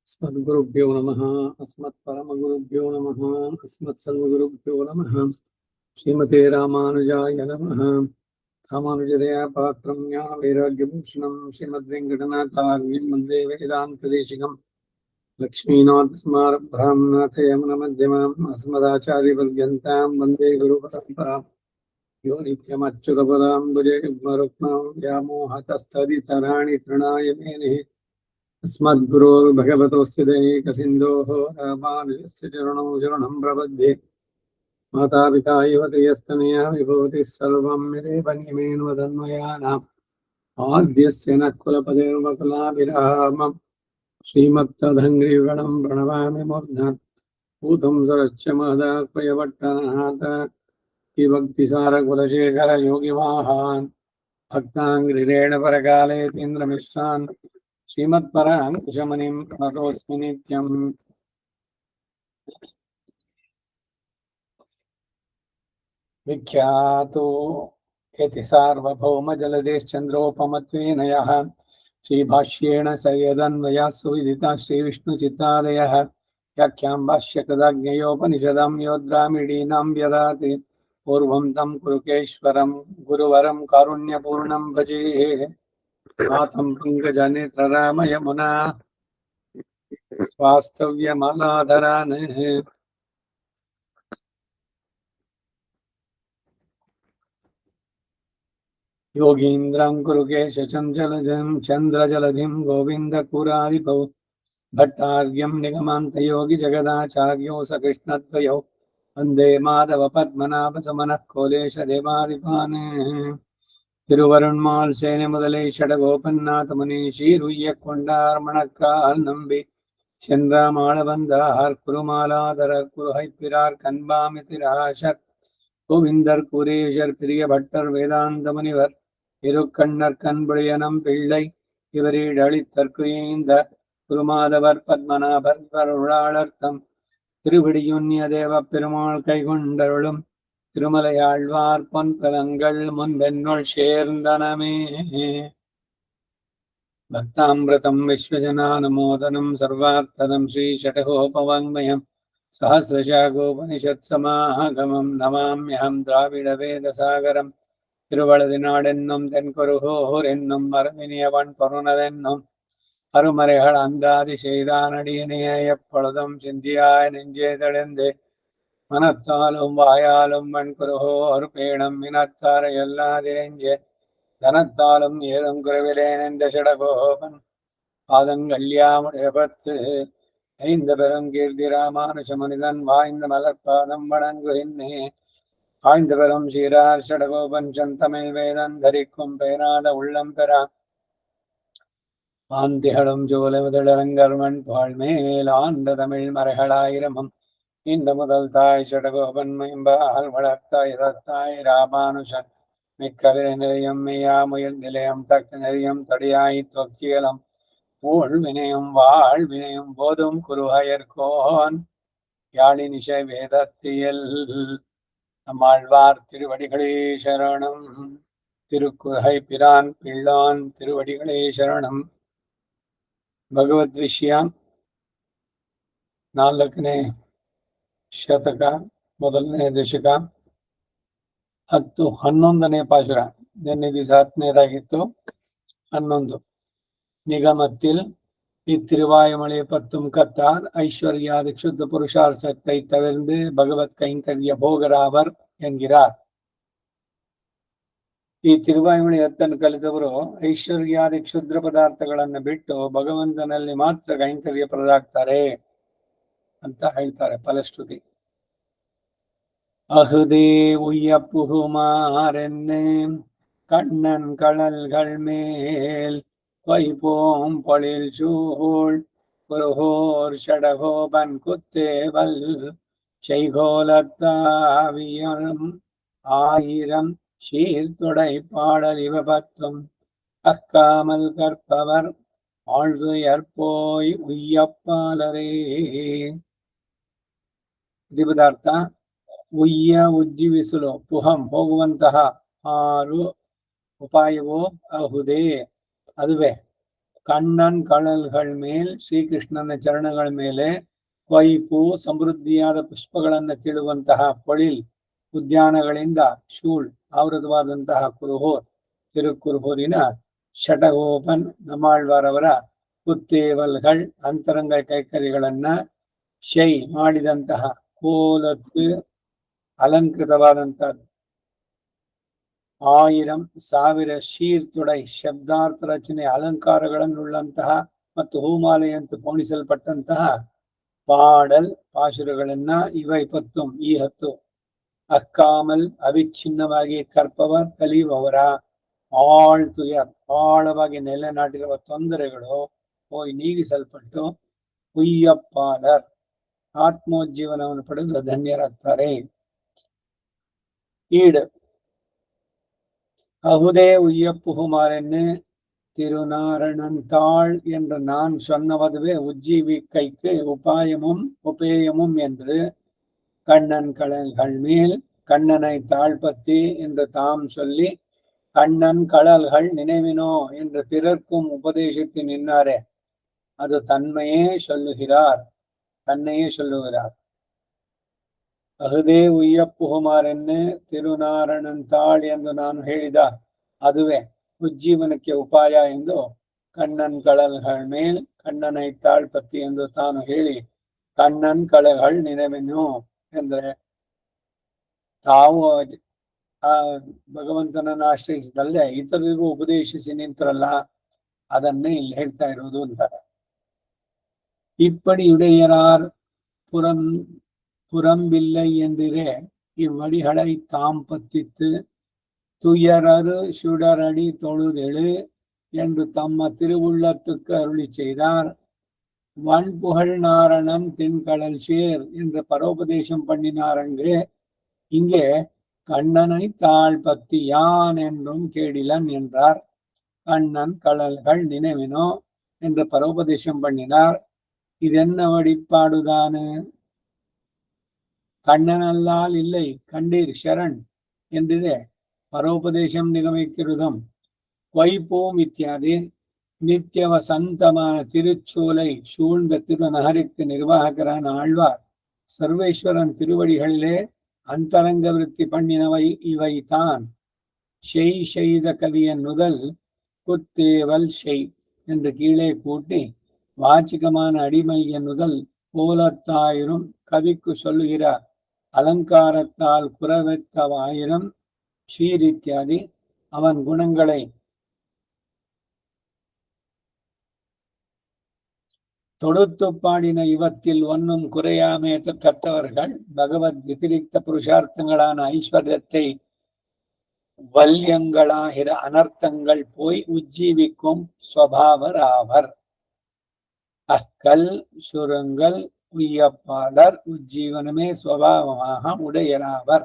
अस्मद्गुरुभ्यो नमः। अस्मत्परमगुरुभ्यो नमः। अस्मत्सर्वगुरुभ्यो नमः। श्रीमते रामानुजाय नमः। रामानुजदया पात्रं ज्ञानवैराग्यभूषणं श्रीमद्वेङ्कटनाथार्यं वन्दे वेदान्तदेशिकं लक्ष्मीनाथसमारम्भां नाथयमुनमध्यमाम् अस्मदाचार्यपर्यन्तां वन्दे गुरुपरम्पराम् यो नित्यमच्युतपदाम्बुजे युग्मरुक्मां व्यामोहतस्तदितराणि तृणाय मेने अस्मद्गुरोर्भगवतोऽस्य दैकसिन्धोः रामानुजस्य चरणौ शरणं प्रपद्ये। मातापिता युवतयस्तनया विभूतिः सर्वं यदेव नियमेन्वदन्वयानाम् आद्यस्य न कुलपतिर्वकुलाभिरामम् श्रीमत्तदङ्घ्रिगणं प्रणमामि मूर्ध्ना भूतं सरश्च महदाह्वयपट्टनाथ भक्तिसारकुलशेखर योगिवाहान् भक्ताङ्घ्रिरेण परकालेतीन्द्रमिश्रान् श्रीमत्पराङ्कुशमुनिं प्रणतोऽस्मि नित्यम्। विख्यातो यति सार्वभौमजलदेश्चन्द्रोपमत्वेन यः श्रीभाष्येण स यदन्वयाः सुविदिता श्रीविष्णुचित्तादयः व्याख्यां भाष्यकृदाज्ञयोपनिषदां योद्रामिडीनां व्यदाति पूर्वं तं कुरुकेश्वरं गुरुवरं कारुण्यपूर्णं भजे। मातं पिङ्गजनेत्ररामयमुना वास्तव्यमलाधरान् योगीन्द्रं कुरुकेशचञ्चलजं चन्द्रजलधिं गोविन्दपुरारिपौ भट्टार्यं निगमान्तयोगिजगदाचार्यो सकृष्णद्वयौ वन्दे माधवपद्मनाभसमनः कोलेशदेवादिपान् திருவருண்மால் சேனை முதலை ஷடகோபன்னாத முனீஷீருய்ய கொண்டார் மணக்கால் நம்பி சென்றாமாள வந்தார் குருமாலாதரர் குருஹைப்பிரார் கண்பாமிதிராசர் கோவிந்தர் குரேஷர் பிரிய பட்டர் வேதாந்த முனிவர் இருக்கண்ணர் கண்புடையனம் பிள்ளை இவரீடு அளித்தற்கு இந்த குருமாதவர் பத்மநாபர் அருளாளர்த்தம் திருவிடியுன்னிய தேவ பெருமாள் கைகொண்டருளும் திருமலையாழ்வார் பொன்பலங்கள் முன்பென்னொள் சேர்ந்தனமே. பக்தாமிருதம் விஸ்வஜனானுமோதனம் சர்வார்த்ததம் ஸ்ரீஷடகோபவாங்மயம் சஹசிரசாகோபனிஷத்சமாகமம் நமாம்யஹம் திராவிட வேதசாகரம். திருவளது நாடென்னும் தென்குருகோர் என்னும் மரபினியவன் பொருணதென்னும் அருமறைகள் அந்தாதி செய்தானடியினைய எப்பொழுதும் சிந்தியாய் நெஞ்சே தெளிந்து மனத்தாலும் வாயாலும் மண்குருகோர் பேணம் மினத்தார எல்லாதிரெஞ்சே தனத்தாலும் ஏதும் குறைவிலேன் என்ற ஷடகோபன் பாதங்கல்யாமுடைய பத்து ஐந்த பெருங்கீர்த்தி ராமானுஷ மனிதன் வாய்ந்த மலர்பாதம் வணங்குகின்றே. ஆய்ந்த பெரும் சீரார் ஷடகோபன் சந்தமிழ் வேதன் தரிக்கும் பேராத உள்ளம் பெறா பாந்திகளும் ஜோலை முதலரங்கர்மன் பாழ்மேல் ஆண்ட தமிழ் மறைகளாயிரமும் இந்த முதல் தாய் ஷடகோபன் மேம்பால் வளர்த்தாய் ரத்தாய் ராமானுஷன் மிக்கவிர நிலையம் மெய்யாமுயல் நிலையம் தக்க நிலையம் தடியாய் தொக்கியலம் ஊழ் வினையும் வாழ் வினையும் போதும் குருஹயர்கோன் யாழினிஷை வேதத்தியல். நம்மாழ்வார் திருவடிகளே சரணம். திருக்குறஹை பிரான் பிள்ளான் திருவடிகளே ಶರಣಂ. ಭಗವದ್ ವಿಷಯ 4ನೇ ಶತಕ ಮೊದಲನೇ ದಶಕ 11ನೇ ಪಾಶುರ. ನಿನ್ನೆ ದಿವಸ 10ನೇದಾಗಿತ್ತು. 11 நிகமத்தில் இத்திருவாயுமலை பத்தும் கத்தார் ஐஸ்வர்யாதி சுத்த புருஷார்த்தத்தை தவிர்ந்து பகவத் கைங்கரிய போகராவர் என்கிறார். ಈ ತಿರುವಾಯುಮಳಿ ಹತ್ತನ್ನು ಕಲಿತವರು ಐಶ್ವರ್ಯಾದಿ ಕ್ಷುದ್ರ ಪದಾರ್ಥಗಳನ್ನು ಬಿಟ್ಟು ಭಗವಂತನಲ್ಲಿ ಮಾತ್ರ ಕೈಂಕರ್ಯ ಪರರಾಗ್ತಾರೆ ಅಂತ ಹೇಳ್ತಾರೆ ಫಲಶ್ರುತಿ. அகுதே உய்யப்புகுமாறென்னே கண்ணன் கடல்கள் மேல் வைப்போம் பொழில் சூழ் குருகோர் ஷடகோபன் குத்தேவல் செய்கோலத்தாவியம் ஆயிரம் சீர்தொடை பாடல் இவ பத்தும் அக்காமல் கற்பவர் ஆழ்துயர்போய் ಉಯ್ಯಪ್ಪಾಲರೇ. ಇದು ಪದಾರ್ಥ ಉಯ್ಯ ಉಜ್ಜೀವಿಸಲು ಪುಹಂ ಹೋಗುವಂತಹ 6 ಉಪಾಯವೋ ಅಹುದೇ ಅದುವೆ. ಕಣ್ಣನ್ ಕಳಲ್ಗಳ ಮೇಲ್ ಶ್ರೀಕೃಷ್ಣನ ಚರಣಗಳ ಮೇಲೆ ವೈಪು ಸಮೃದ್ಧಿಯಾದ ಪುಷ್ಪಗಳನ್ನು ಕೀಳುವಂತಹ ಪೊಳಿಲ್ ಉದ್ಯಾನಗಳಿಂದ ಶೂಳ್ ಆವೃತವಾದಂತಹ ಕುರುಹೂರ್ ತಿರುಕುರುಹೂರಿನ ಷಟಗೋಪನ್ ನಮಾಳ್ವಾರವರ ಕುತ್ತೇವಲ್ಗಳ್ ಅಂತರಂಗ ಕೈಕರ್ಯಗಳನ್ನ ಶೈ ಮಾಡಿದಂತಹ ಕೋಲತ್ತು ಅಲಂಕೃತವಾದಂತಹ 1000 ಶೀರ್ತೊಡೈ ಶಬ್ದಾರ್ಥ ರಚನೆ ಅಲಂಕಾರಗಳನ್ನುಳ್ಳಂತಹ ಮತ್ತು ಹೂಮಾಲೆಯಂತೆ ಪೋಣಿಸಲ್ಪಟ್ಟಂತಹ ಪಾಡಲ್ ಪಾಶುರಗಳನ್ನ ಇವ 20 ಈ 10 ಅಕ್ಕಾಮಲ್ ಅವಿಚ್ಛಿನ್ನವಾಗಿ ಕರ್ಪವರ್ ಕಲಿಯುವವರ ಆಳ್ತುಯರ್ ಆಳವಾಗಿ ನೆಲೆ ನಾಟಿರುವ ತೊಂದರೆಗಳು ಹೋಗಿ ನೀಗಿಸಲ್ಪಟ್ಟು ಉಯ್ಯಪ್ಪಾಲರ್ ಆತ್ಮೋಜ್ಜೀವನವನ್ನು ಪಡೆದು ಧನ್ಯರಾಗ್ತಾರೆ. ಈಡ್ அகுதே உய்யப்புகுமாறென்னு திருநாரணந்தாள் என்று நான் சொன்னவதுவே உஜ்ஜீவிக்கைக்கு உபாயமும் உபேயமும் என்று கண்ணன் கழல்கள் மேல் கண்ணனை தாழ்பத்தி என்று தாம் சொல்லி கண்ணன் கழல்கள் நினைவினோ என்று பிறர்க்கும் உபதேசித்து நின்னாரே அது தன்னையே சொல்லுகிறார். ಅಹುದೇ ಉಯ್ಯಪ್ಪುಹುಮಾರೆನ್ನೆ ತಿರುನಾರಣಂತಾಳ್ ಎಂದು ನಾನು ಹೇಳಿದ ಅದುವೇ ಉಜ್ಜೀವನಕ್ಕೆ ಉಪಾಯ ಎಂದು ಕಣ್ಣನ್ ಕಳಲ್ಗಳ ಮೇಲ್ ಕಣ್ಣನೈ ತಾಳ್ಪತ್ತಿ ಎಂದು ತಾನು ಹೇಳಿ ಕಣ್ಣನ್ ಕಳಲ್ಗಳ್ ನಿನೆವೆನು ಎಂದ್ರೆ ತಾವು ಆ ಭಗವಂತನನ್ನು ಆಶ್ರಯಿಸಿದಲ್ಲೇ ಇತರರಿಗೂ ಉಪದೇಶಿಸಿ ನಿಂತರಲ್ಲ, ಅದನ್ನೇ ಇಲ್ಲಿ ಹೇಳ್ತಾ ಇರೋದು ಅಂತಾರೆ. இப்படி உடையரார் புறம்பில்லை என்றிரே இவ்வடிகளை தாம் பத்தித்து துயரரு சுடரடி தொழுதெழு என்று தம்ம திருவுள்ளத்துக்கு அருளி செய்தார். வன்புகழ் நாரணம் தென்கடல் சேர் என்று பரோபதேசம் பண்ணினாரங்கு இங்கே கண்ணனை தாழ் பத்தி யான் என்றும் கேடிலன் என்றார். கண்ணன் கடல்கள் நினைவினோ என்று பரோபதேசம் பண்ணினார். இதென்ன வழிபாடுதானு? கண்ணனல்லால் இல்லை கண்டீர் ಶರಣ್ ಎಂದಿದೆ ಪರೋಪದೇಶಂ ನಿಗಮಿಕ್ಕಿರುದಂ. வைப்போம் இத்தியாதி நித்திய வசந்தமான திருச்சோலை சூழ்ந்த திருநகருக்கு நிர்வாகரான ஆழ்வார் சர்வேஸ்வரன் திருவடிகளிலே ಅಂತರಂಗ ವೃತ್ತಿ பண்ணினவை இவைதான். ஷெய் செய்த கவியன் முதல் குத்தேவல் ஷெய் என்று கீழே கூட்டி வாச்சிகமான அடிமை என்னுதல் போலத்தாயிரும் கவிக்கு சொல்லுகிற அலங்காரத்தால் குறவெத்தவாயிரம் ஷீர் இத்தியாதி அவன் குணங்களை தொடுத்து பாடின இவத்தில் ஒன்னும் குறையாமே கற்றவர்கள் பகவத் ವ್ಯತಿರಿಕ್ತ புருஷார்த்தங்களான ஐஸ்வர்யத்தை வல்யங்களாகிற அனர்த்தங்கள் போய் உஜ்ஜீவிக்கும் ஸ்வபாவராவர். அக்கல் சுரங்கள் உய்யப்பாளர் உஜ்ஜீவனமே ஸ்வபாவமாக உடையராவர்.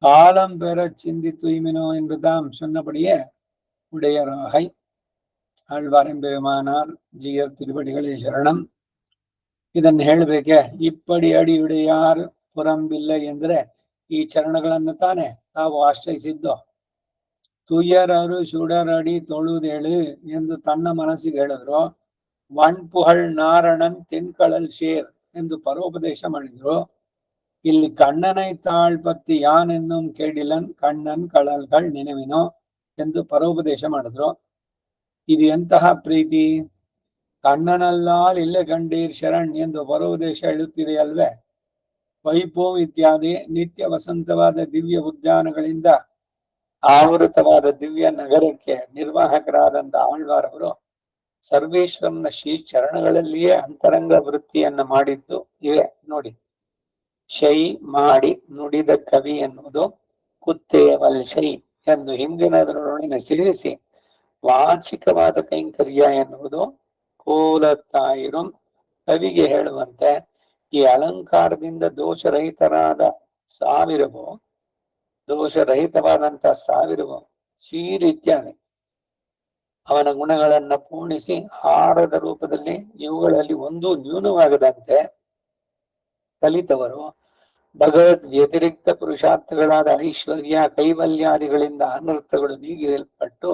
காலம் பெற சிந்தி தூய்மினோ என்று தாம் சொன்னபடியே உடையராகை. ஆழ்வாரம் பெருமானார் ஜியர் திருவடிகளே ಶರಣಂ. ಇದನ್ನು ಹೇಳಬೇಕೆ? ಇಪ್ಪಡಿ ಅಡಿಯುಡೆಯಾರ್ ಪುರಂಬಿಲ್ಲ ಎಂದ್ರೆ ಈ ಚರಣಗಳನ್ನು ತಾನೆ ತಾವು ಆಶ್ರಯಿಸಿದ್ದು. ತುಯ್ಯರರು ಸುಡರಡಿ ತೊಳುದೇಳು ಎಂದು ತನ್ನ ಮನಸ್ಸಿಗೆ ಹೇಳಿದ್ರು. ವಣ್ಪುಹಳ್ ನಾರಣನ್ ತೆನ್ಕಳಲ್ ಶೇರ್ ಎಂದು ಪರೋಪದೇಶ ಮಾಡಿದ್ರು. ಇಲ್ಲಿ ಕಣ್ಣನೈ ತಾಳ್ಪತ್ತಿ ಯಾನೆನ್ನು ಕೇಳಿಲನ್ ಕಣ್ಣನ್ ಕಳಲ್ಗಳ್ ನೆನವಿನೋ ಎಂದು ಪರೋಪದೇಶ ಮಾಡಿದ್ರು. ಇದು ಎಂತಹ ಪ್ರೀತಿ! ಕಣ್ಣನಲ್ಲಾಲ್ ಇಲ್ಲೇ ಕಂಡೀರ್ ಶರಣ್ ಎಂದು ಪರೋಪದೇಶ ಹೇಳುತ್ತಿದೆ ಅಲ್ವೇ. ವೈಪೋ ಇತ್ಯಾದಿ ನಿತ್ಯ ವಸಂತವಾದ ದಿವ್ಯ ಉದ್ಯಾನಗಳಿಂದ ಆವೃತವಾದ ದಿವ್ಯ ನಗರಕ್ಕೆ ನಿರ್ವಾಹಕರಾದಂತ ಆಳ್ವಾರವರು ಸರ್ವೇಶ್ವರನ ಶ್ರೀ ಚರಣಗಳಲ್ಲಿಯೇ ಅಂತರಂಗ ವೃತ್ತಿಯನ್ನ ಮಾಡಿದ್ದು ಇವೆ ನೋಡಿ. ಶೈ ಮಾಡಿ ನುಡಿದ ಕವಿ ಎನ್ನುವುದು ಕುತ್ತೇವಲ್ ಶೈ ಎಂದು ಹಿಂದಿನದರೊಡನೆ ಸೇರಿಸಿ ವಾಚಿಕವಾದ ಕೈಂಕರ್ಯ ಎನ್ನುವುದು ಕೋಲತ್ತಾಯಿರುಂ ಕವಿಗೆ ಹೇಳುವಂತೆ ಈ ಅಲಂಕಾರದಿಂದ ದೋಷರಹಿತವಾದಂತಹ ಸಾವಿರವೋ ಶ್ರೀರೀತ್ಯಾದಿ ಅವನ ಗುಣಗಳನ್ನ ಪೂರ್ಣಿಸಿ ಹಾರದ ರೂಪದಲ್ಲಿ ಇವುಗಳಲ್ಲಿ ಒಂದೂ ನ್ಯೂನವಾಗದಂತೆ ಕಲಿತವರು ಭಗವದ್ ವ್ಯತಿರಿಕ್ತ ಪುರುಷಾರ್ಥಗಳಾದ ಐಶ್ವರ್ಯ ಕೈವಲ್ಯಾದಿಗಳಿಂದ ಅನರ್ಥಗಳು ನೀಗಿಸಲ್ಪಟ್ಟು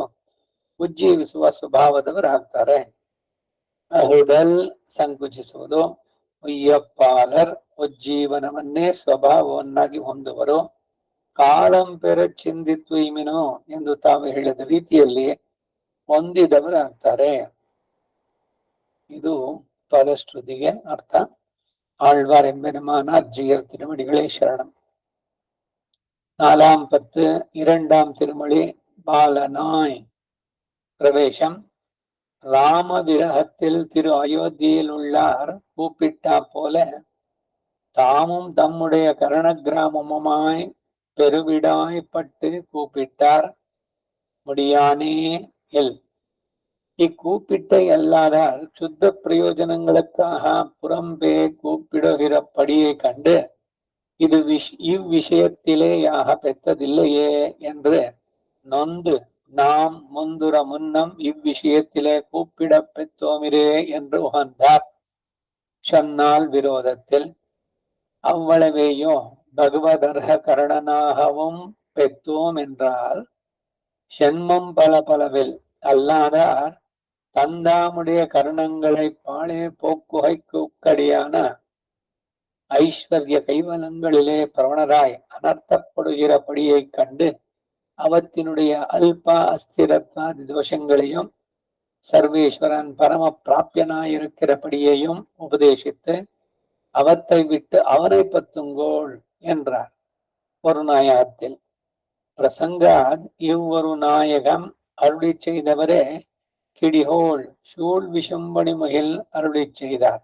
ಉಜ್ಜೀವಿಸುವ ಸ್ವಭಾವದವರಾಗ್ತಾರೆ. ಅಹುದಲ್ ಸಂಕುಚಿಸುವುದು, ಉಯ್ಯಪ್ಪಾಲರ್ ಉಜ್ಜೀವನವನ್ನೇ ಸ್ವಭಾವವನ್ನಾಗಿ ಹೊಂದುವರು. ಕಾಳಂಪೆರ ಚಿಂದಿತ್ವ ಇಮಿನೋ ಎಂದು ತಾವು ಹೇಳಿದ ರೀತಿಯಲ್ಲಿ ಹೊಂದಿದವರಾಗ್ತಾರೆ. ಇದು ಫಲಶ್ರುತಿಗೆ ಅರ್ಥ. ஆழ்வார் எம்பெருமானார் ஜியர் திருமடிகளே சரணம். 4ஆம் பத்து 2ஆம் திருமொழி பாலனாய். பிரவேசம். ராம விரகத்தில் திரு அயோத்தியில் உள்ளார் கூப்பிட்டா போல தாமும் தம்முடைய கரண கிராமமாய் பெருவிடாய்ப்பட்டு கூப்பிட்டார் முடியானே எல். இக்கூப்பிட்ட எல்லாதார் சுத்த பிரயோஜனங்களுக்காக புறம்பே கூப்பிடுகிறபடியை கண்டு இது இவ்விஷயத்திலேயாக பெற்றதில்லையே என்று நொந்து நாம் முந்துர முன்னம் இவ்விஷயத்திலே கூப்பிட பெற்றோமிரே என்று உகந்தார். சொன்னால் விரோதத்தில் அவ்வளவேயோ பகவதர்ஹ கரணனாகவும் பெற்றோம் என்றால் சென்மம் பல பலவில் அல்லாதார் தந்தாமுடைய கருணங்களை பாழே போக்குகைக்குக்கடியான ஐஸ்வர்ய கைவலங்களிலே பிரவணராய் அனர்த்தப்படுகிறபடியை கண்டு அவத்தினுடைய அல்ப அஸ்திரத்வாதி தோஷங்களையும் சர்வேஸ்வரன் பரம பிராபியனாயிருக்கிறபடியையும் உபதேசித்து அவத்தை விட்டு அவனை பத்துங்கோள் என்றார். ஒரு நாயகத்தில் பிரசங்காத் இவ்வொரு நாயகம் அருளி செய்தவரே கிடிஹோள் சூழ் விஷம்பணி மகிழ் அருளி செய்தார்.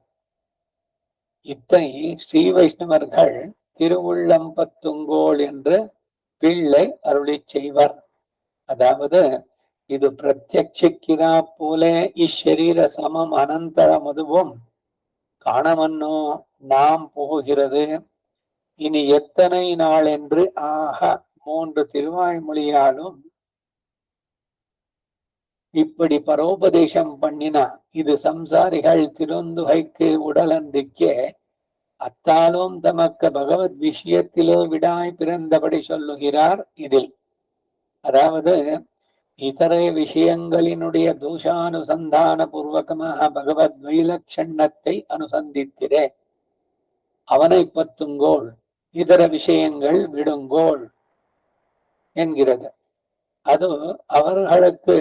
இத்தை ஸ்ரீ வைஷ்ணவர்கள் திருவுள்ளம் பத்துங்கோள் என்று பிள்ளை அருளி செய்வர். அதாவது இது பிரத்யக்ஷிக்கிறா போல இஷரீர சமம் அனந்தர மதுவும் காணமன்னோ நாம் போகிறது. இனி எத்தனை நாள் என்று ஆக 3 திருவாய்மொழியாலும் இப்படி பரோபதேசம் பண்ணினா இது சம்சாரிகள் திருந்துகைக்கு உடலந்திக்கே அத்தாலும் தமக்கு பகவத் விஷயத்திலே விடாய் பிறந்தபடி சொல்லுகிறார். இதில் அதாவது இதர விஷயங்களினுடைய தோஷானுசந்தான பூர்வகமாக பகவத் வைலட்சணத்தை அனுசந்தித்திரே அவனை பத்துங்கோள், இதர விஷயங்கள் விடுங்கோள் என்கிறது. அது அவர்களுக்கு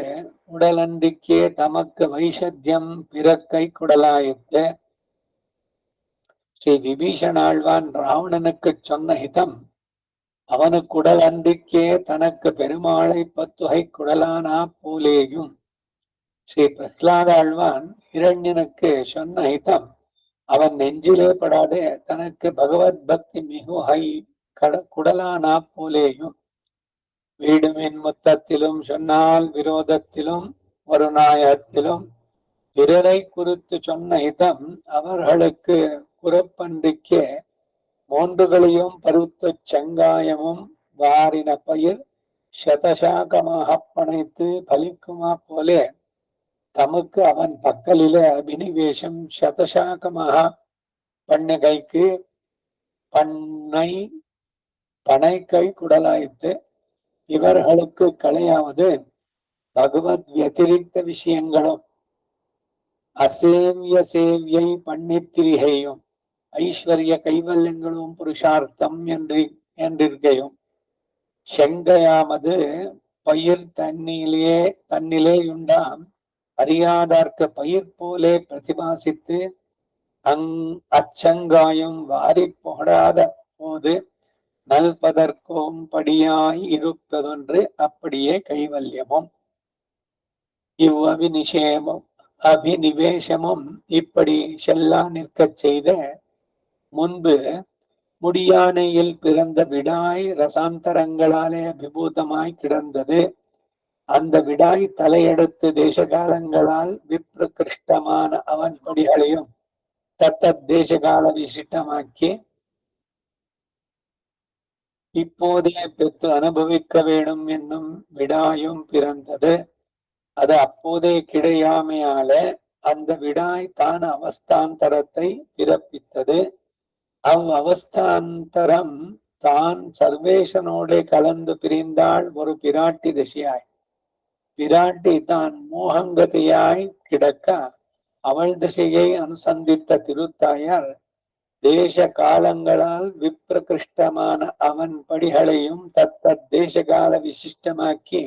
உடலந்திக்கே தமக்கு வைஷத்தியம் பிறக்கை குடலாயிற்று. ஸ்ரீ விபீஷணாழ்வான் ராவணனுக்கு சொன்ன ஹிதம் அவனுக்கு உடல் அன்றிக்கே தனக்கு பெருமாளை பத்துகை குடலானா போலேயும், ஸ்ரீ பிரஹ்லாத ஆழ்வான் இரண்யனுக்கு சொன்ன ஹிதம் அவன் நெஞ்சிலே படாதே தனக்கு பகவத் பக்தி மிகுகை குடலானா போலேயும், வீடுமின் மொத்தத்திலும் சொன்னால் விரோதத்திலும் ஒரு நாயத்திலும் பிறரை குறித்து சொன்ன ஹிதம் அவர்களுக்கு குறப்பன்றிக்கே மூன்றுகளையும் பருத்த செங்காயமும் வாரின பயிர் சதசாகமாக பணைத்து பலிக்குமா போலே தமக்கு அவன் பக்கலில அபினிவேசம் சதசாகமாக பண்ணகைக்கு பனைக்கை குடலாய்த்து இவர்களுக்கு கலையாவது பகவத் வத்திரிக்த விஷயங்களும் அசேவிய சேவியை பண்ணித்திரிகையும் ஐஸ்வர்ய கைவல்யங்களும் புருஷார்த்தம் என்றிருக்கையும் செங்கையாமது பயிர் தன்னிலேயுண்டாம் அறியாதார்க்க பயிர் போலே பிரதிபாசித்து அச்சங்காயும் வாரி போடாத போது நல்பதற்கும் படியாய் இருப்பதொன்று அப்படியே கைவல்யமும் அபிநிவேசமும் இப்படி செல்லா நிற்கச் செய்த முன்பு முடியானையில் பிறந்த விடாய் ரசாந்தரங்களாலே அபிபூதமாய் கிடந்தது. அந்த விடாய் தலையெடுத்து தேசகாலங்களால் விப்ரகிருஷ்டமான அவன் படிகளையும் தத்தத் தேசகால விசிட்டமாக்கி இப்போதே பெற்று அனுபவிக்க வேணும் என்னும் விடாயும் பிறந்தது. அது அப்போதே கிடையாமையால அந்த விடாய் தான் அவஸ்தாந்தரத்தை பிறப்பித்தது. அவஸ்தாந்தரம் தான் சர்வேசனோட கலந்து பிரிந்தாள் ஒரு பிராட்டி திசையாய். பிராட்டி தான் மோகங்கதையாய் கிடக்க அவள் திசையை அனுசந்தித்த திருத்தாயார் தேச காலங்களால் விப்பிரகிருஷ்டமான அவன் படிகளையும் தத்தத் தேசகால விசிஷ்டமாக்கி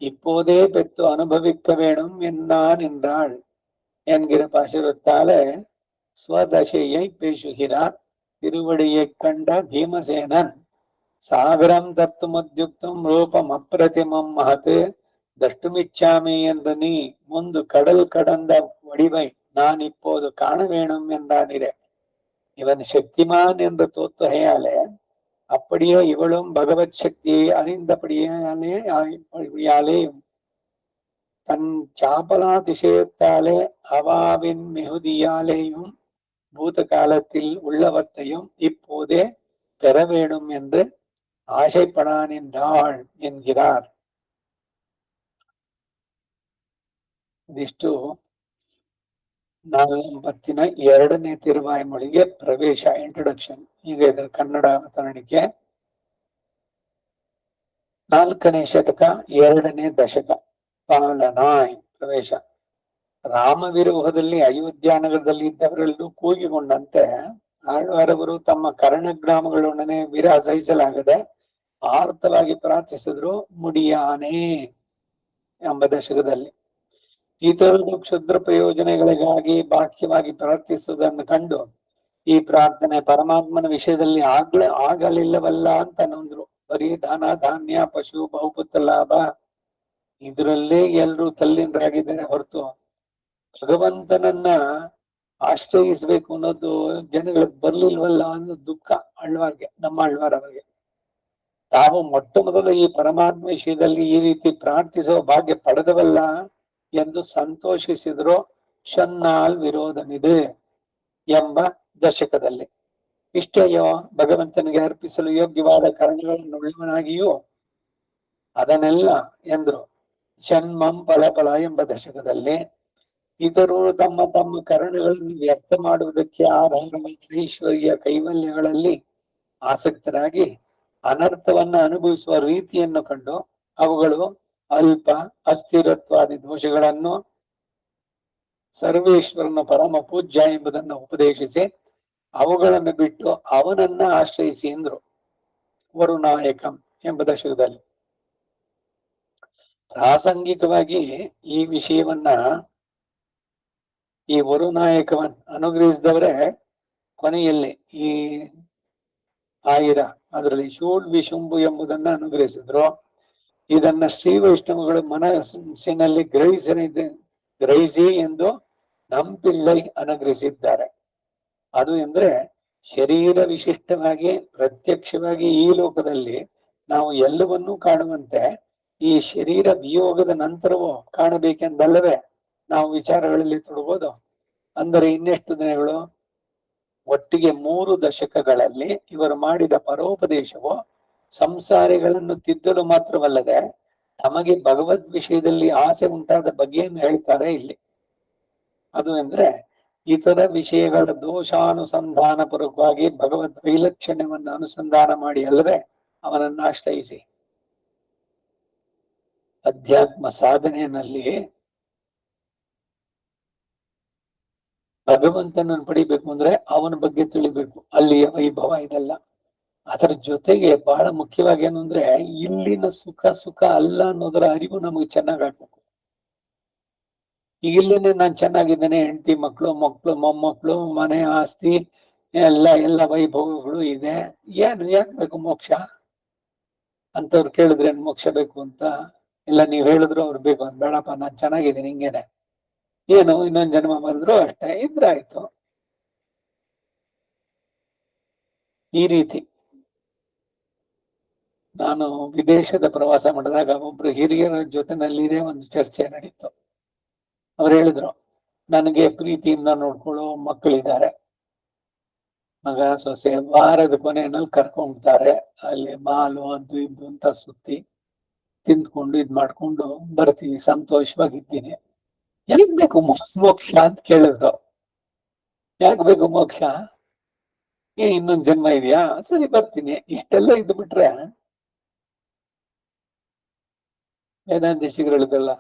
இப்போதே பெற்று அனுபவிக்க வேணும் என்னான் என்றாள் என்கிற பாசுரத்தால ஸ்வதசையை பேசுகிறார். திருவடியை கண்ட பீமசேனன் சாகரம் தத்துமுத்யுக்தம் ரூபம் அப்பிரதிமம் மகத்து தஷ்டுமிச்சாமி என்று நீ முந்து கடல் கடந்த வடிவை நான் இப்போது காண வேணும் என்றானிரே. இவன் சக்திமான் என்று தோத்துகையாலே அப்படியே இவளும் பகவத் சக்தியை அறிந்தபடியாலே தன் சாபலாதிசயத்தாலே அவாவின் மிகுதியாலேயும் பூத காலத்தில் உள்ளவற்றையும் இப்போதே பெற வேணும் என்று ಆಶೆಪಡಾನ್ ಎಂದಾಳ್ ಎನ್கிறார். ಇದಿಷ್ಟು ನಾಲ್ಪತ್ತಿನ 2ನೇ ತಿರುವಾಯ್ಮೊಳಿಗೆ ಪ್ರವೇಶ, ಇಂಟ್ರೊಡಕ್ಷನ್. ಈಗ ಇದರ ಕನ್ನಡ ಅವತರಣಿಕೆ. 4ನೇ ಶತಕ 2ನೇ ದಶಕ ಪಾಲನಾಯ್ ಪ್ರವೇಶ. ರಾಮ ವಿರೋಹದಲ್ಲಿ ಅಯೋಧ್ಯ ನಗರದಲ್ಲಿ ಇದ್ದವರೆಲ್ಲರೂ ಕೂಗಿಕೊಂಡಂತೆ ಆಳ್ವಾರವರು ತಮ್ಮ ಕರ್ಣಗ್ರಾಮಗಳೊಡನೆ ವಿರಹ ಸಹಿಸಲಾಗದೆ ಆರ್ತವಾಗಿ ಪ್ರಾರ್ಥಿಸಿದ್ರು ಮುಡಿಯಾನೆ ಎಂಬ ದಶಕದಲ್ಲಿ. ಇತರರು ಕ್ಷುದ್ರ ಪ್ರಯೋಜನಗಳಿಗಾಗಿ ಬಾಕ್ಯವಾಗಿ ಪ್ರಾರ್ಥಿಸುವುದನ್ನು ಕಂಡು ಈ ಪ್ರಾರ್ಥನೆ ಪರಮಾತ್ಮನ ವಿಷಯದಲ್ಲಿ ಆಗಲಿಲ್ಲವಲ್ಲ ಅಂತ ಅನ್ನೋದ್ರು. ಬರೀ ಧನ ಧಾನ್ಯ ಪಶು ಬಹುಪುತ್ರ ಲಾಭ ಇದರಲ್ಲೇ ಎಲ್ರೂ ತಲ್ಲೀನರಾಗಿದ್ದಾರೆ ಹೊರತು ಭಗವಂತನನ್ನ ಆಶ್ರಯಿಸ್ಬೇಕು ಅನ್ನೋದು ಜನಗಳಿಗೆ ಬರ್ಲಿಲ್ವಲ್ಲ ಅನ್ನೋ ದುಃಖ ಆಳ್ವಾರ್ಗೆ, ನಮ್ಮ ಆಳ್ವಾರ್ ಅವರಿಗೆ. ತಾವು ಮೊಟ್ಟ ಮೊದಲು ಈ ಪರಮಾತ್ಮ ವಿಷಯದಲ್ಲಿ ಈ ರೀತಿ ಪ್ರಾರ್ಥಿಸುವ ಭಾಗ್ಯ ಪಡೆದವಲ್ಲ ಎಂದು ಸಂತೋಷಿಸಿದ್ರು. ಶನ್ನಾಲ್ ವಿರೋಧವಿದೆ ಎಂಬ ದಶಕದಲ್ಲಿ. ಇಷ್ಟೆಯೋ ಭಗವಂತನಿಗೆ ಅರ್ಪಿಸಲು ಯೋಗ್ಯವಾದ ಕರ್ಣಗಳನ್ನು ಉಳ್ಳವನಾಗಿಯೂ ಅದನ್ನೆಲ್ಲ ಎಂದ್ರು. ಶನ್ಮಂ ಫಲ ಎಂಬ ದಶಕದಲ್ಲಿ ಇತರು ತಮ್ಮ ತಮ್ಮ ಕರ್ಣಗಳನ್ನು ವ್ಯರ್ಥ ಮಾಡುವುದಕ್ಕೆ ಆಧಾರವಾದ ಐಶ್ವರ್ಯ ಕೈವಲ್ಯಗಳಲ್ಲಿ ಆಸಕ್ತರಾಗಿ ಅನರ್ಥವನ್ನ ಅನುಭವಿಸುವ ರೀತಿಯನ್ನು ಕಂಡು ಅವುಗಳು ಅಲ್ಪ ಅಸ್ಥಿರತ್ವಾದಿ ದೋಷಗಳನ್ನು ಸರ್ವೇಶ್ವರನ ಪರಮ ಪೂಜ್ಯ ಎಂಬುದನ್ನು ಉಪದೇಶಿಸಿ ಅವುಗಳನ್ನು ಬಿಟ್ಟು ಅವನನ್ನ ಆಶ್ರಯಿಸಿ ಎಂದ್ರು. ವರುಣಾಯಕಂ ಎಂಬ ದಶಕದಲ್ಲಿ ಪ್ರಾಸಂಗಿಕವಾಗಿ ಈ ವಿಷಯವನ್ನ ಈ ವರುನಾಯಕವನ್ ಅನುಗ್ರಹಿಸಿದವರೇ ಕೊನೆಯಲ್ಲಿ ಈ 1000 ಅದರಲ್ಲಿ ಶೂಲ್ ವಿಶುಂಭು ಎಂಬುದನ್ನ ಅನುಗ್ರಹಿಸಿದ್ರು. ಇದನ್ನ ಶ್ರೀ ವೈಷ್ಣವಗಳು ಮನಸ್ಸಿನಲ್ಲಿ ಗ್ರಹಿಸಿ ಎಂದು ನಂಪಿಲ್ಲೈ ಅನುಗ್ರಹಿಸಿದ್ದಾರೆ. ಅದು ಎಂದ್ರೆ ಶರೀರ ವಿಶಿಷ್ಟವಾಗಿ ಪ್ರತ್ಯಕ್ಷವಾಗಿ ಈ ಲೋಕದಲ್ಲಿ ನಾವು ಎಲ್ಲವನ್ನೂ ಕಾಣುವಂತೆ ಈ ಶರೀರ ವಿಯೋಗದ ನಂತರವೂ ಕಾಣಬೇಕೆಂದಲ್ಲವೇ ನಾವು ವಿಚಾರಗಳಲ್ಲಿ ತೊಡಗೋದು. ಅಂದರೆ ಇನ್ನೆಷ್ಟು ದಿನಗಳು? ಒಟ್ಟಿಗೆ 3 ದಶಕಗಳಲ್ಲಿ ಇವರು ಮಾಡಿದ ಪರೋಪದೇಶವು ಸಂಸಾರಿಗಳನ್ನು ತಿದ್ದಲು ಮಾತ್ರವಲ್ಲದೆ ತಮಗೆ ಭಗವದ್ ವಿಷಯದಲ್ಲಿ ಆಸೆ ಉಂಟಾದ ಬಗೆಯನ್ನು ಹೇಳ್ತಾರೆ ಇಲ್ಲಿ. ಅದು ಅಂದ್ರೆ ಇತರ ವಿಷಯಗಳ ದೋಷಾನುಸಂಧಾನ ಪೂರ್ವಕವಾಗಿ ಭಗವದ್ ವೈಲಕ್ಷಣ್ಯವನ್ನು ಅನುಸಂಧಾನ ಮಾಡಿ ಅಲ್ಲವೇ ಅವನನ್ನು ಆಶ್ರಯಿಸಿ ಅಧ್ಯಾತ್ಮ ಸಾಧನೆಯಲ್ಲಿ ಭಗವಂತನನ್ನು ಪಡಿಬೇಕು ಅಂದ್ರೆ ಅವನ ಬಗ್ಗೆ ತಿಳಿಬೇಕು. ಅಲ್ಲಿಯ ವೈಭವ ಇದೆಲ್ಲ. ಅದರ ಜೊತೆಗೆ ಬಹಳ ಮುಖ್ಯವಾಗಿ ಏನು ಅಂದ್ರೆ ಇಲ್ಲಿನ ಸುಖ ಅಲ್ಲ ಅನ್ನೋದರ ಅರಿವು ನಮಗೆ ಚೆನ್ನಾಗಾಗ್ಬೇಕು. ಈಗ ಇಲ್ಲೇನೆ ನಾನ್ ಚೆನ್ನಾಗಿದ್ದೇನೆ, ಹೆಂಡತಿ ಮಕ್ಕಳು ಮೊಮ್ಮಕ್ಕಳು ಮನೆ ಆಸ್ತಿ ಎಲ್ಲ ವೈಭವಗಳು ಇದೆ, ಯಾಕೆ ಬೇಕು ಮೋಕ್ಷ ಅಂತವ್ರು ಕೇಳಿದ್ರೆ ಮೋಕ್ಷ ಬೇಕು ಅಂತ ಇಲ್ಲ ನೀವ್ ಹೇಳಿದ್ರು ಅವ್ರು ಬೇಕು ಅಂತ. ಬೇಡಪ್ಪ ನಾನ್ ಚೆನ್ನಾಗಿದ್ದೀನಿ ಹಿಂಗೇನೆ, ಏನು ಇನ್ನೊಂದ್ ಜನ್ಮ ಬಂದ್ರು ಅಷ್ಟೇ ಇದ್ರಾಯ್ತು. ಈ ರೀತಿ ನಾನು ವಿದೇಶದ ಪ್ರವಾಸ ಮಾಡಿದಾಗ ಒಬ್ರು ಹಿರಿಯರ ಜೊತೆನಲ್ಲಿದೆ ಒಂದು ಚರ್ಚೆ ನಡೀತು. ಅವ್ರು ಹೇಳಿದ್ರು, ನನಗೆ ಪ್ರೀತಿಯಿಂದ ನೋಡ್ಕೊಳ್ಳೋ ಮಕ್ಕಳಿದ್ದಾರೆ, ಮಗ ಸೊಸೆ ವಾರದ ಕೊನೆಯಲ್ಲಿ ಕರ್ಕೊಂಡ್ತಾರೆ, ಅಲ್ಲಿ ಮಾಲು ಅದು ಇದು ಅಂತ ಸುತ್ತಿ ತಿಂದ್ಕೊಂಡು ಇದ್ ಮಾಡ್ಕೊಂಡು ಬರ್ತೀವಿ, ಸಂತೋಷವಾಗಿದ್ದೀನಿ. ಯಾಕೆ ಬೇಕು ಮೋಕ್ಷ ಅಂತ ಕೇಳಿದ್ರು. ಯಾಕೆ ಬೇಕು ಮೋಕ್ಷ? ಇನ್ನೊಂದ್ ಜನ್ಮ ಇದೆಯಾ, ಸರಿ ಬರ್ತೀನಿ. ಇಷ್ಟೆಲ್ಲ ಇದ್ದು ಬಿಟ್ರೆ ವೇದಾಂತ ಶಿಖರಗಳದಲ್ಲ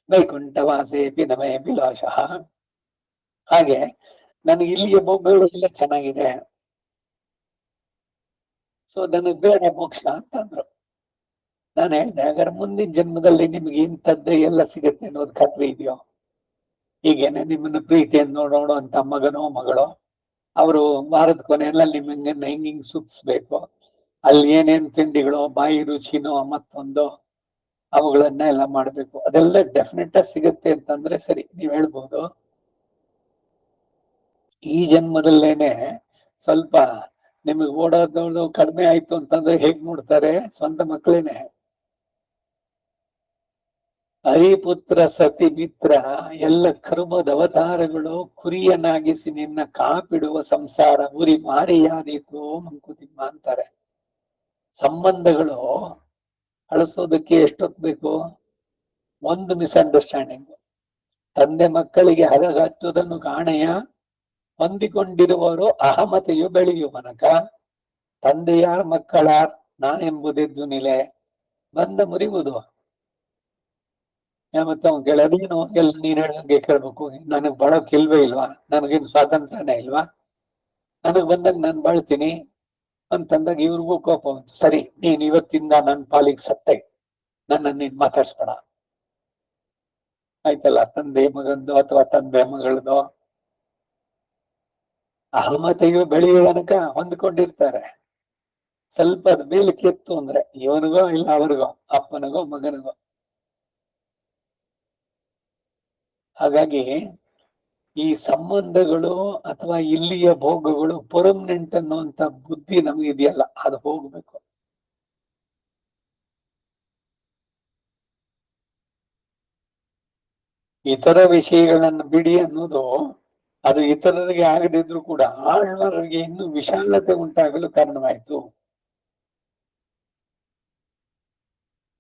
ವೈಕುಂಠವಾಸೇಪಿ ನಮೇ ಅಭಿಲಾಷಃ. ಹಾಗೆ ನನಗೆ ಇಲ್ಲಿಯ ಭೋಗಗಳು ಎಲ್ಲ ಚೆನ್ನಾಗಿದೆ, ಸೊ ನನಗೆ ಬೇಡ ಮೋಕ್ಷ ಅಂತಂದ್ರು. ನಾನು ಹೇಳ್ದೆ, ಹಾಗಾದ್ರೆ ಮುಂದಿನ ಜನ್ಮದಲ್ಲಿ ನಿಮ್ಗೆ ಇಂಥದ್ದೇ ಎಲ್ಲ ಸಿಗತ್ತೆ ಅನ್ನೋದು ಖಾತ್ರಿ ಇದೆಯೋ? ಹೀಗೇನೆ ನಿಮ್ಮನ್ನ ಪ್ರೀತಿಯನ್ನು ನೋಡೋಣ ಅಂತ ಮಗನೋ ಮಗಳೋ ಅವರು ವಾರದ ಕೊನೆಯಲ್ಲಿ ನಿಮ್ಮನ್ನ ಹಿಂಗಿಂಗ್ ಸುತ್ತಿಸ್ಬೇಕು, ಅಲ್ಲಿ ಏನೇನ್ ತಿಂಡಿಗಳು ಬಾಯಿ ರುಚಿನೋ ಮತ್ತೊಂದು ಅವುಗಳನ್ನ ಎಲ್ಲ ಮಾಡ್ಬೇಕು, ಅದೆಲ್ಲ ಡೆಫಿನೆಟ್ ಆಗಿ ಸಿಗತ್ತೆ ಅಂತಂದ್ರೆ ಸರಿ, ನೀವ್ ಹೇಳ್ಬೋದು ಈ ಜನ್ಮದಲ್ಲೇನೆ ಸ್ವಲ್ಪ ನಿಮಗೆ ಓಡೋದು ಕಡಿಮೆ ಆಯ್ತು ಅಂತಂದ್ರೆ ಹೇಗ್ ನೋಡ್ತಾರೆ ಸ್ವಂತ ಮಕ್ಕಳೇನೆ. ಹರಿಪುತ್ರ ಸತಿ ಮಿತ್ರ ಎಲ್ಲ ಕರ್ಮದ ಅವತಾರಗಳು ಕುರಿಯನ್ನಾಗಿಸಿ ನಿನ್ನ ಕಾಪಿಡುವ ಸಂಸಾರ ಉರಿ ಮಾರಿಯಾದೀತು ಮಂಕುತಿಮ್ಮ ಅಂತಾರೆ. ಸಂಬಂಧಗಳು ಅಳಿಸೋದಕ್ಕೆ ಎಷ್ಟೊತ್ತು ಬೇಕು? ಒಂದು ಮಿಸ್ಅಂಡರ್ಸ್ಟ್ಯಾಂಡಿಂಗ್. ತಂದೆ ಮಕ್ಕಳಿಗೆ ಹದಗಚ್ಚುವುದನ್ನು ಕಾಣೆಯ, ಹೊಂದಿಕೊಂಡಿರುವವರು ಅಹಮತೆಯು ಬೆಳೆಯುವನಕ. ತಂದೆಯಾರ್ ಮಕ್ಕಳಾರ್ ನಾನೆಂಬುದೆದ್ದು ನಿಲೆ ಬಂದ ಮುರಿಯುವುದು. ಮತ್ತೆ ಅವ್ನು ಗೆಳೆಯನೇನು ಎಲ್ಲ ನೀನ್ ಹೇಳ್ದಂಗೆ ಕೇಳ್ಬೇಕು, ನನಗ್ ಬಾಳಕ್ ಇಲ್ವೇ ಇಲ್ವಾ? ನನಗೇನು ಸ್ವಾತಂತ್ರ್ಯನೇ ಇಲ್ವಾ? ನನಗ್ ಬಂದಾಗ ನಾನು ಬಾಳ್ತೀನಿ ಅಂತಂದಾಗ ಇವ್ರಿಗೂ ಕೋಪ ಬಂತು. ಸರಿ, ನೀನ್ ಇವತ್ತಿಂದ ನನ್ನ ಪಾಲಿಗೆ ಸತ್ತೆ, ನನ್ನ ನೀನ್ ಮಾತಾಡ್ಸ್ಬೇಡ ಆಯ್ತಲ್ಲ. ತಂದೆ ಮಗಂದು ಅಥವಾ ತಂದೆ ಮಗಳದೋ ಅಹಮತೆಯು ಬೆಳೆಯುವನಕ ಹೊಂದ್ಕೊಂಡಿರ್ತಾರೆ. ಸ್ವಲ್ಪ ಅದ್ ಮೇಲೆ ಕೆತ್ತು ಅಂದ್ರೆ ಇವನಿಗೋ ಇಲ್ಲ ಅವ್ರಿಗೋ, ಅಪ್ಪನಿಗೋ ಮಗನಿಗೋ. ಹಾಗಾಗಿ ಈ ಸಂಬಂಧಗಳು ಅಥವಾ ಇಲ್ಲಿಯ ಭೋಗಗಳು ಪರ್ಮನೆಂಟ್ ಅನ್ನುವಂತ ಬುದ್ಧಿ ನಮಗಿದೆಯಲ್ಲ, ಅದು ಹೋಗ್ಬೇಕು. ಇತರ ವಿಷಯಗಳನ್ನು ಬಿಡಿ ಅನ್ನೋದು ಅದು ಇತರರಿಗೆ ಆಗದಿದ್ರು ಕೂಡ ಆಳ್ವರಿಗೆ ಇನ್ನೂ ವಿಶಾಲತೆ ಉಂಟಾಗಲು ಕಾರಣವಾಯಿತು.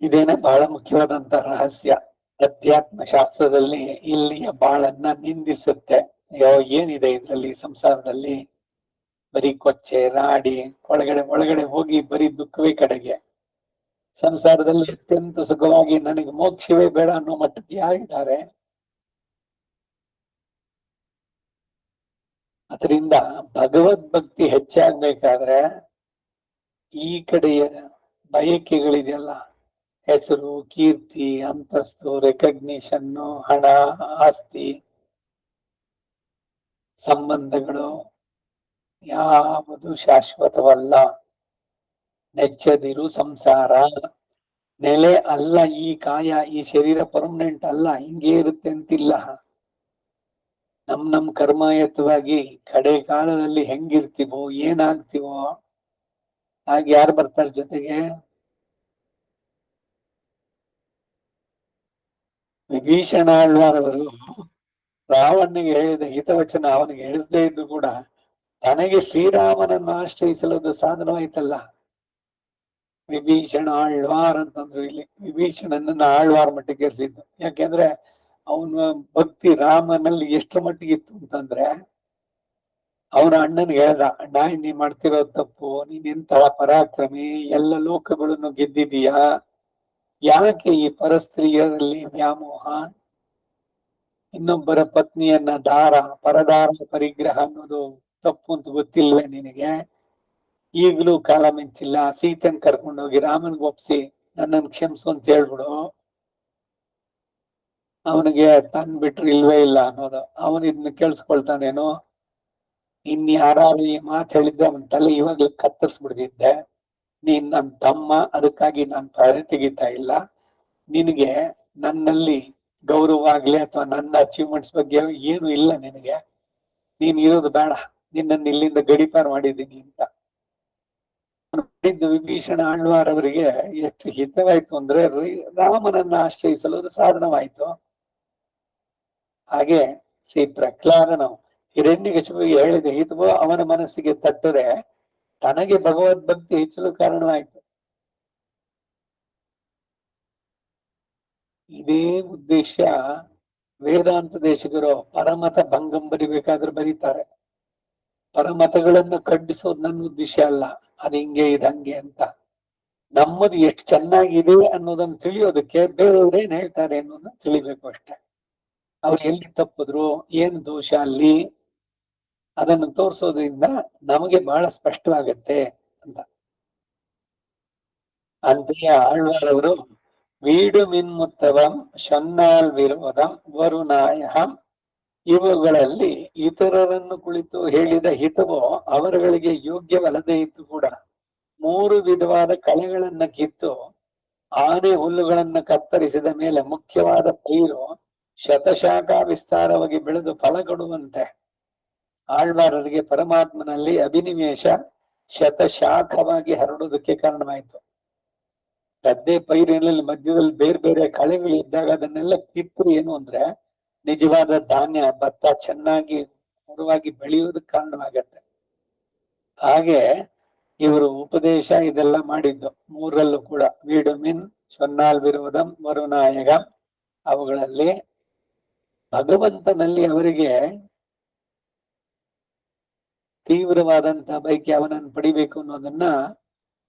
ಇದೇನೆ ಬಹಳ ಮುಖ್ಯವಾದಂತ ರಹಸ್ಯ. ಅಧ್ಯಾತ್ಮ ಶಾಸ್ತ್ರದಲ್ಲಿ ಇಲ್ಲಿಯ ಬಾಳನ್ನ ನಿಂದಿಸುತ್ತೆ. ಏನಿದೆ ಇದರಲ್ಲಿ ಸಂಸಾರದಲ್ಲಿ? ಬರೀ ಕೊಚ್ಚೆ ರಾಡಿ ಒಳಗಡೆ ಹೋಗಿ ಬರೀ ದುಃಖವೇ ಕಡೆಗೆ. ಸಂಸಾರದಲ್ಲಿ ಅತ್ಯಂತ ಸುಖವಾಗಿ ನನಗೆ ಮೋಕ್ಷವೇ ಬೇಡ ಅನ್ನೋ ಮಟ್ಟಕ್ಕೆ ಯಾರಿದ್ದಾರೆ? ಅದರಿಂದ ಭಗವದ್ ಭಕ್ತಿ ಹೆಚ್ಚಾಗ್ಬೇಕಾದ್ರೆ ಈ ಕಡೆಯ ಬಯಕೆಗಳಿದೆಯಲ್ಲ, ಹೆಸರು, ಕೀರ್ತಿ, ಅಂತಸ್ತು, ರೆಕಗ್ನಿಷನ್ನು, ಹಣ, ಆಸ್ತಿ, ಸಂಬಂಧಗಳು ಯಾವುದು ಶಾಶ್ವತವಲ್ಲ. ನೆಚ್ಚದಿರು ಸಂಸಾರ ನೆಲೆ ಅಲ್ಲ. ಈ ಕಾಯ, ಈ ಶರೀರ ಪರ್ಮನೆಂಟ್ ಅಲ್ಲ, ಹಿಂಗೆ ಇರುತ್ತೆ ಅಂತಿಲ್ಲ. ನಮ್ ಕರ್ಮಾಯತವಾಗಿ ಕಡೆ ಕಾಲದಲ್ಲಿ ಹೆಂಗಿರ್ತೀವೋ ಏನಾಗ್ತೀವೋ ಹಾಗೆ ಯಾರು ಬರ್ತಾರೆ ಜೊತೆಗೆ? ವಿಭೀಷಣ ಆಳ್ವಾರವರು ರಾವಣನಿಗೆ ಹೇಳಿದ ಹಿತವಚನ ಅವನಿಗೆ ಹೇಳಿಸದೇ ಇದ್ದು ಕೂಡ ತನಗೆ ಶ್ರೀರಾಮನನ್ನು ಆಶ್ರಯಿಸಲು ಸಾಧನವಾಯ್ತಲ್ಲ. ವಿಭೀಷಣ ಆಳ್ವಾರ್ ಅಂತಂದ್ರು. ಇಲ್ಲಿ ವಿಭೀಷಣನನ್ನ ಆಳ್ವಾರ್ ಮಟ್ಟಿಗೆ ಏರಿಸಿದ್ದು ಯಾಕೆಂದ್ರೆ ಅವನ ಭಕ್ತಿ ರಾಮನಲ್ಲಿ ಎಷ್ಟು ಮಟ್ಟಿಗೆ ಇತ್ತು ಅಂತಂದ್ರೆ ಅವನ ಅಣ್ಣನಿಗೆ ಹೇಳ್ದ, ಅಣ್ಣ ನೀ ಮಾಡ್ತಿರೋ ತಪ್ಪು, ನೀನ್ ಎಂತಹ ಪರಾಕ್ರಮಿ, ಎಲ್ಲ ಲೋಕಗಳನ್ನು ಗೆದ್ದಿದೀಯಾ, ಯಾಕೆ ಈ ಪರಸ್ತ್ರೀಯರಲ್ಲಿ ವ್ಯಾಮೋಹ? ಇನ್ನೊಬ್ಬರ ಪತ್ನಿಯನ್ನ ಪರದಾರ ಪರಿಗ್ರಹ ಅನ್ನೋದು ತಪ್ಪು ಅಂತ ಗೊತ್ತಿಲ್ವೇ ನಿನಗೆ? ಈಗಲೂ ಕಾಲ ಮಿಂಚಿಲ್ಲ, ಸೀತೆನ್ ಕರ್ಕೊಂಡೋಗಿ ರಾಮನ್ಗೆ ಒಪ್ಸಿ ನನ್ನನ್ನು ಕ್ಷಮಿಸು ಅಂತ ಹೇಳ್ಬಿಡು. ಅವನಿಗೆ ತನ್ ಬಿಟ್ರು ಇಲ್ವೇ ಇಲ್ಲ ಅನ್ನೋದು. ಅವನು ಇದನ್ನ ಕೇಳಿಸ್ಕೊಳ್ತಾನೇನೋ? ಇನ್ಯಾರು ಈ ಮಾತು ಹೇಳಿದ್ದೆ ಅವನ ತಲೆ ಇವಾಗ್ಲೂ ಕತ್ತರಿಸ್ಬಿಡ್ದಿದ್ದೆ. ನೀನ್ ನನ್ ತಮ್ಮ, ಅದಕ್ಕಾಗಿ ನಾನು ಪ್ರಾಣ ತೆಗಿತಾ ಇಲ್ಲ. ನಿನಗೆ ನನ್ನಲ್ಲಿ ಗೌರವ ಆಗ್ಲಿ ಅಥವಾ ನನ್ನ ಅಚೀವ್ಮೆಂಟ್ಸ್ ಬಗ್ಗೆ ಏನು ಇಲ್ಲ ನಿನಗೆ, ನೀನ್ ಇರೋದು ಬೇಡ, ನಿನ್ನನ್ನು ಇಲ್ಲಿಂದ ಗಡಿಪಾರು ಮಾಡಿದ್ದೀನಿ ಅಂತ ವಿಭೀಷಣ ಆಳ್ವಾರ್ ಅವರಿಗೆ ಎಷ್ಟು ಹಿತವಾಯ್ತು ಅಂದ್ರೆ ರಾಮನನ್ನ ಆಶ್ರಯಿಸಲು ಸಾಧನವಾಯ್ತು. ಹಾಗೆ ಶ್ರೀ ಪ್ರಹ್ಲಾದನು ಹಿರಣ್ಯಕಶಿಪುವಿಗೆ ಹೇಳಿದ ಹಿತವೋ ಅವನ ಮನಸ್ಸಿಗೆ ತಟ್ಟರೆ ತನಗೆ ಭಗವದ್ಭಕ್ತಿ ಹೆಚ್ಚಲು ಕಾರಣವಾಯಿತು. ಇದೇ ಉದ್ದೇಶ ವೇದಾಂತ ದೇಶಿಗರು ಪರಮತ ಭಂಗಂ ಬರಿಬೇಕಾದ್ರೆ ಬರೀತಾರೆ. ಪರಮತಗಳನ್ನು ಖಂಡಿಸೋದು ನನ್ನ ಉದ್ದೇಶ ಅಲ್ಲ, ಅದು ಹಿಂಗೆ ಇದಂಗೆ ಅಂತ. ನಮ್ಮದು ಎಷ್ಟು ಚೆನ್ನಾಗಿದೆ ಅನ್ನೋದನ್ನ ತಿಳಿಯೋದಕ್ಕೆ ಬೇರೆಯವ್ರು ಏನ್ ಹೇಳ್ತಾರೆ ಅನ್ನೋದನ್ನ ತಿಳಿಬೇಕು ಅಷ್ಟೇ. ಅವ್ರು ಎಲ್ಲಿ ತಪ್ಪಿದ್ರು, ಏನ್ ದೋಷ ಅಲ್ಲಿ, ಅದನ್ನು ತೋರಿಸೋದ್ರಿಂದ ನಮಗೆ ಬಹಳ ಸ್ಪಷ್ಟವಾಗತ್ತೆ ಅಂತ. ಅಂತೆಯೇ ಆಳ್ವಾರವರು ವೀಡು ಮಿನ್ಮುತ್ತವಂ ಶನ್ನಾಲ್ ವಿರೋಧಂ ವರುನಾಯ ಇವುಗಳಲ್ಲಿ ಇತರರನ್ನು ಕುಳಿತು ಹೇಳಿದ ಹಿತವೋ ಅವರುಗಳಿಗೆ ಯೋಗ್ಯವಲ್ಲದೆ ಇದ್ದು ಕೂಡ 3 ವಿಧವಾದ ಕಳೆಗಳನ್ನ ಕಿತ್ತು ಆನೆ ಹುಲ್ಲುಗಳನ್ನ ಕತ್ತರಿಸಿದ ಮೇಲೆ ಮುಖ್ಯವಾದ ಪೈರು ಶತಶಾಖ ವಿಸ್ತಾರವಾಗಿ ಬೆಳೆದು ಫಲ ಕೊಡುವಂತೆ ಆಳ್ವಾರರಿಗೆ ಪರಮಾತ್ಮನಲ್ಲಿ ಅಭಿನಿವೇಶ ಶತಶಾಖವಾಗಿ ಹರಡುವುದಕ್ಕೆ ಕಾರಣವಾಯಿತು. ಗದ್ದೆ ಪೈರಿನಲ್ಲಿ ಮಧ್ಯದಲ್ಲಿ ಬೇರೆ ಬೇರೆ ಕಳೆಗಳು ಇದ್ದಾಗ ಅದನ್ನೆಲ್ಲ ಕಿತ್ತು ಏನು ಅಂದ್ರೆ ನಿಜವಾದ ಧಾನ್ಯ ಭತ್ತ ಚೆನ್ನಾಗಿ ಮುರುವಾಗಿ ಬೆಳೆಯುವುದಕ್ಕೆ ಕಾರಣವಾಗತ್ತೆ. ಹಾಗೆ ಇವರು ಉಪದೇಶ ಇದೆಲ್ಲ ಮಾಡಿದ್ದು 3ರಲ್ಲೂ ಕೂಡ ವೀಡು ಮಿನ್ ಸೊನ್ನಾಲ್ ವಿರೋಧಂ ವರುನಾಯಕ ಅವುಗಳಲ್ಲಿ ಭಗವಂತನಲ್ಲಿ ಅವರಿಗೆ ತೀವ್ರವಾದಂತಹ ಬೈಕಿ ಅವನನ್ನು ಪಡಿಬೇಕು ಅನ್ನೋದನ್ನ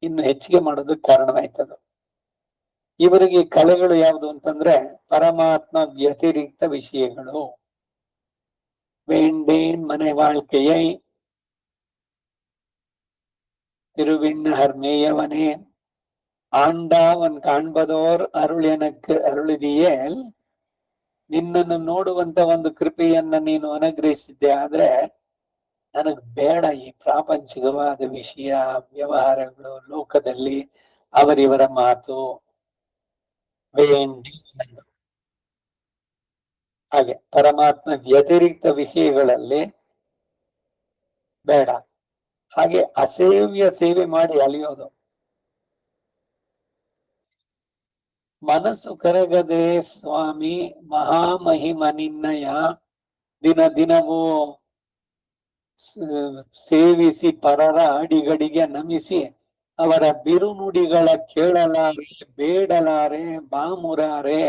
ಇನ್ನು ಹೆಚ್ಚಿಗೆ ಮಾಡೋದಕ್ಕೆ ಕಾರಣವಾಯ್ತದು. ಇವರಿಗೆ ಕಲೆಗಳು ಯಾವುದು ಅಂತಂದ್ರೆ ಪರಮಾತ್ಮ ವ್ಯತಿರಿಕ್ತ ವಿಷಯಗಳು. வேண்டேன் மனை வாழ்க்கையை திருவிண்ணகர் மேயவனே ஆண்டாவன் ಕಾಣ್ಬದೋರ್ ಅರುಳು எனக்கு ಅರುಳಿದೆಯೇಲ್, ನಿನ್ನನ್ನು ನೋಡುವಂತ ಒಂದು ಕೃಪೆಯನ್ನ ನೀನು ಅನುಗ್ರಹಿಸಿದ್ದೆ, ಆದ್ರೆ ನನಗ್ ಬೇಡ ಈ ಪ್ರಾಪಂಚಿಕವಾದ ವಿಷಯ ವ್ಯವಹಾರಗಳು, ಲೋಕದಲ್ಲಿ ಅವರಿವರ ಮಾತು ಬೇಂಡಿ. ಹಾಗೆ ಪರಮಾತ್ಮ ವ್ಯತಿರಿಕ್ತ ವಿಷಯಗಳಲ್ಲಿ ಬೇಡ. ಹಾಗೆ ಅಸೇವ್ಯ ಸೇವೆ ಮಾಡಿ ಅಲಿಯೋದು. ಮನಸ್ಸು ಕರಗದೆ ಸ್ವಾಮಿ ಮಹಾಮಹಿಮ ನಿನ್ನಯ ದಿನ ದಿನವೂ ಸೇವಿಸಿ ಪರರ ಅಡಿಗಡಿಗೆ ನಮಿಸಿ ಅವರ ಬಿರುನುಡಿಗಳ ಕೇಳಲಾರೆ ಬೇಡಲಾರೆ ಬಾಮುರಾರೆ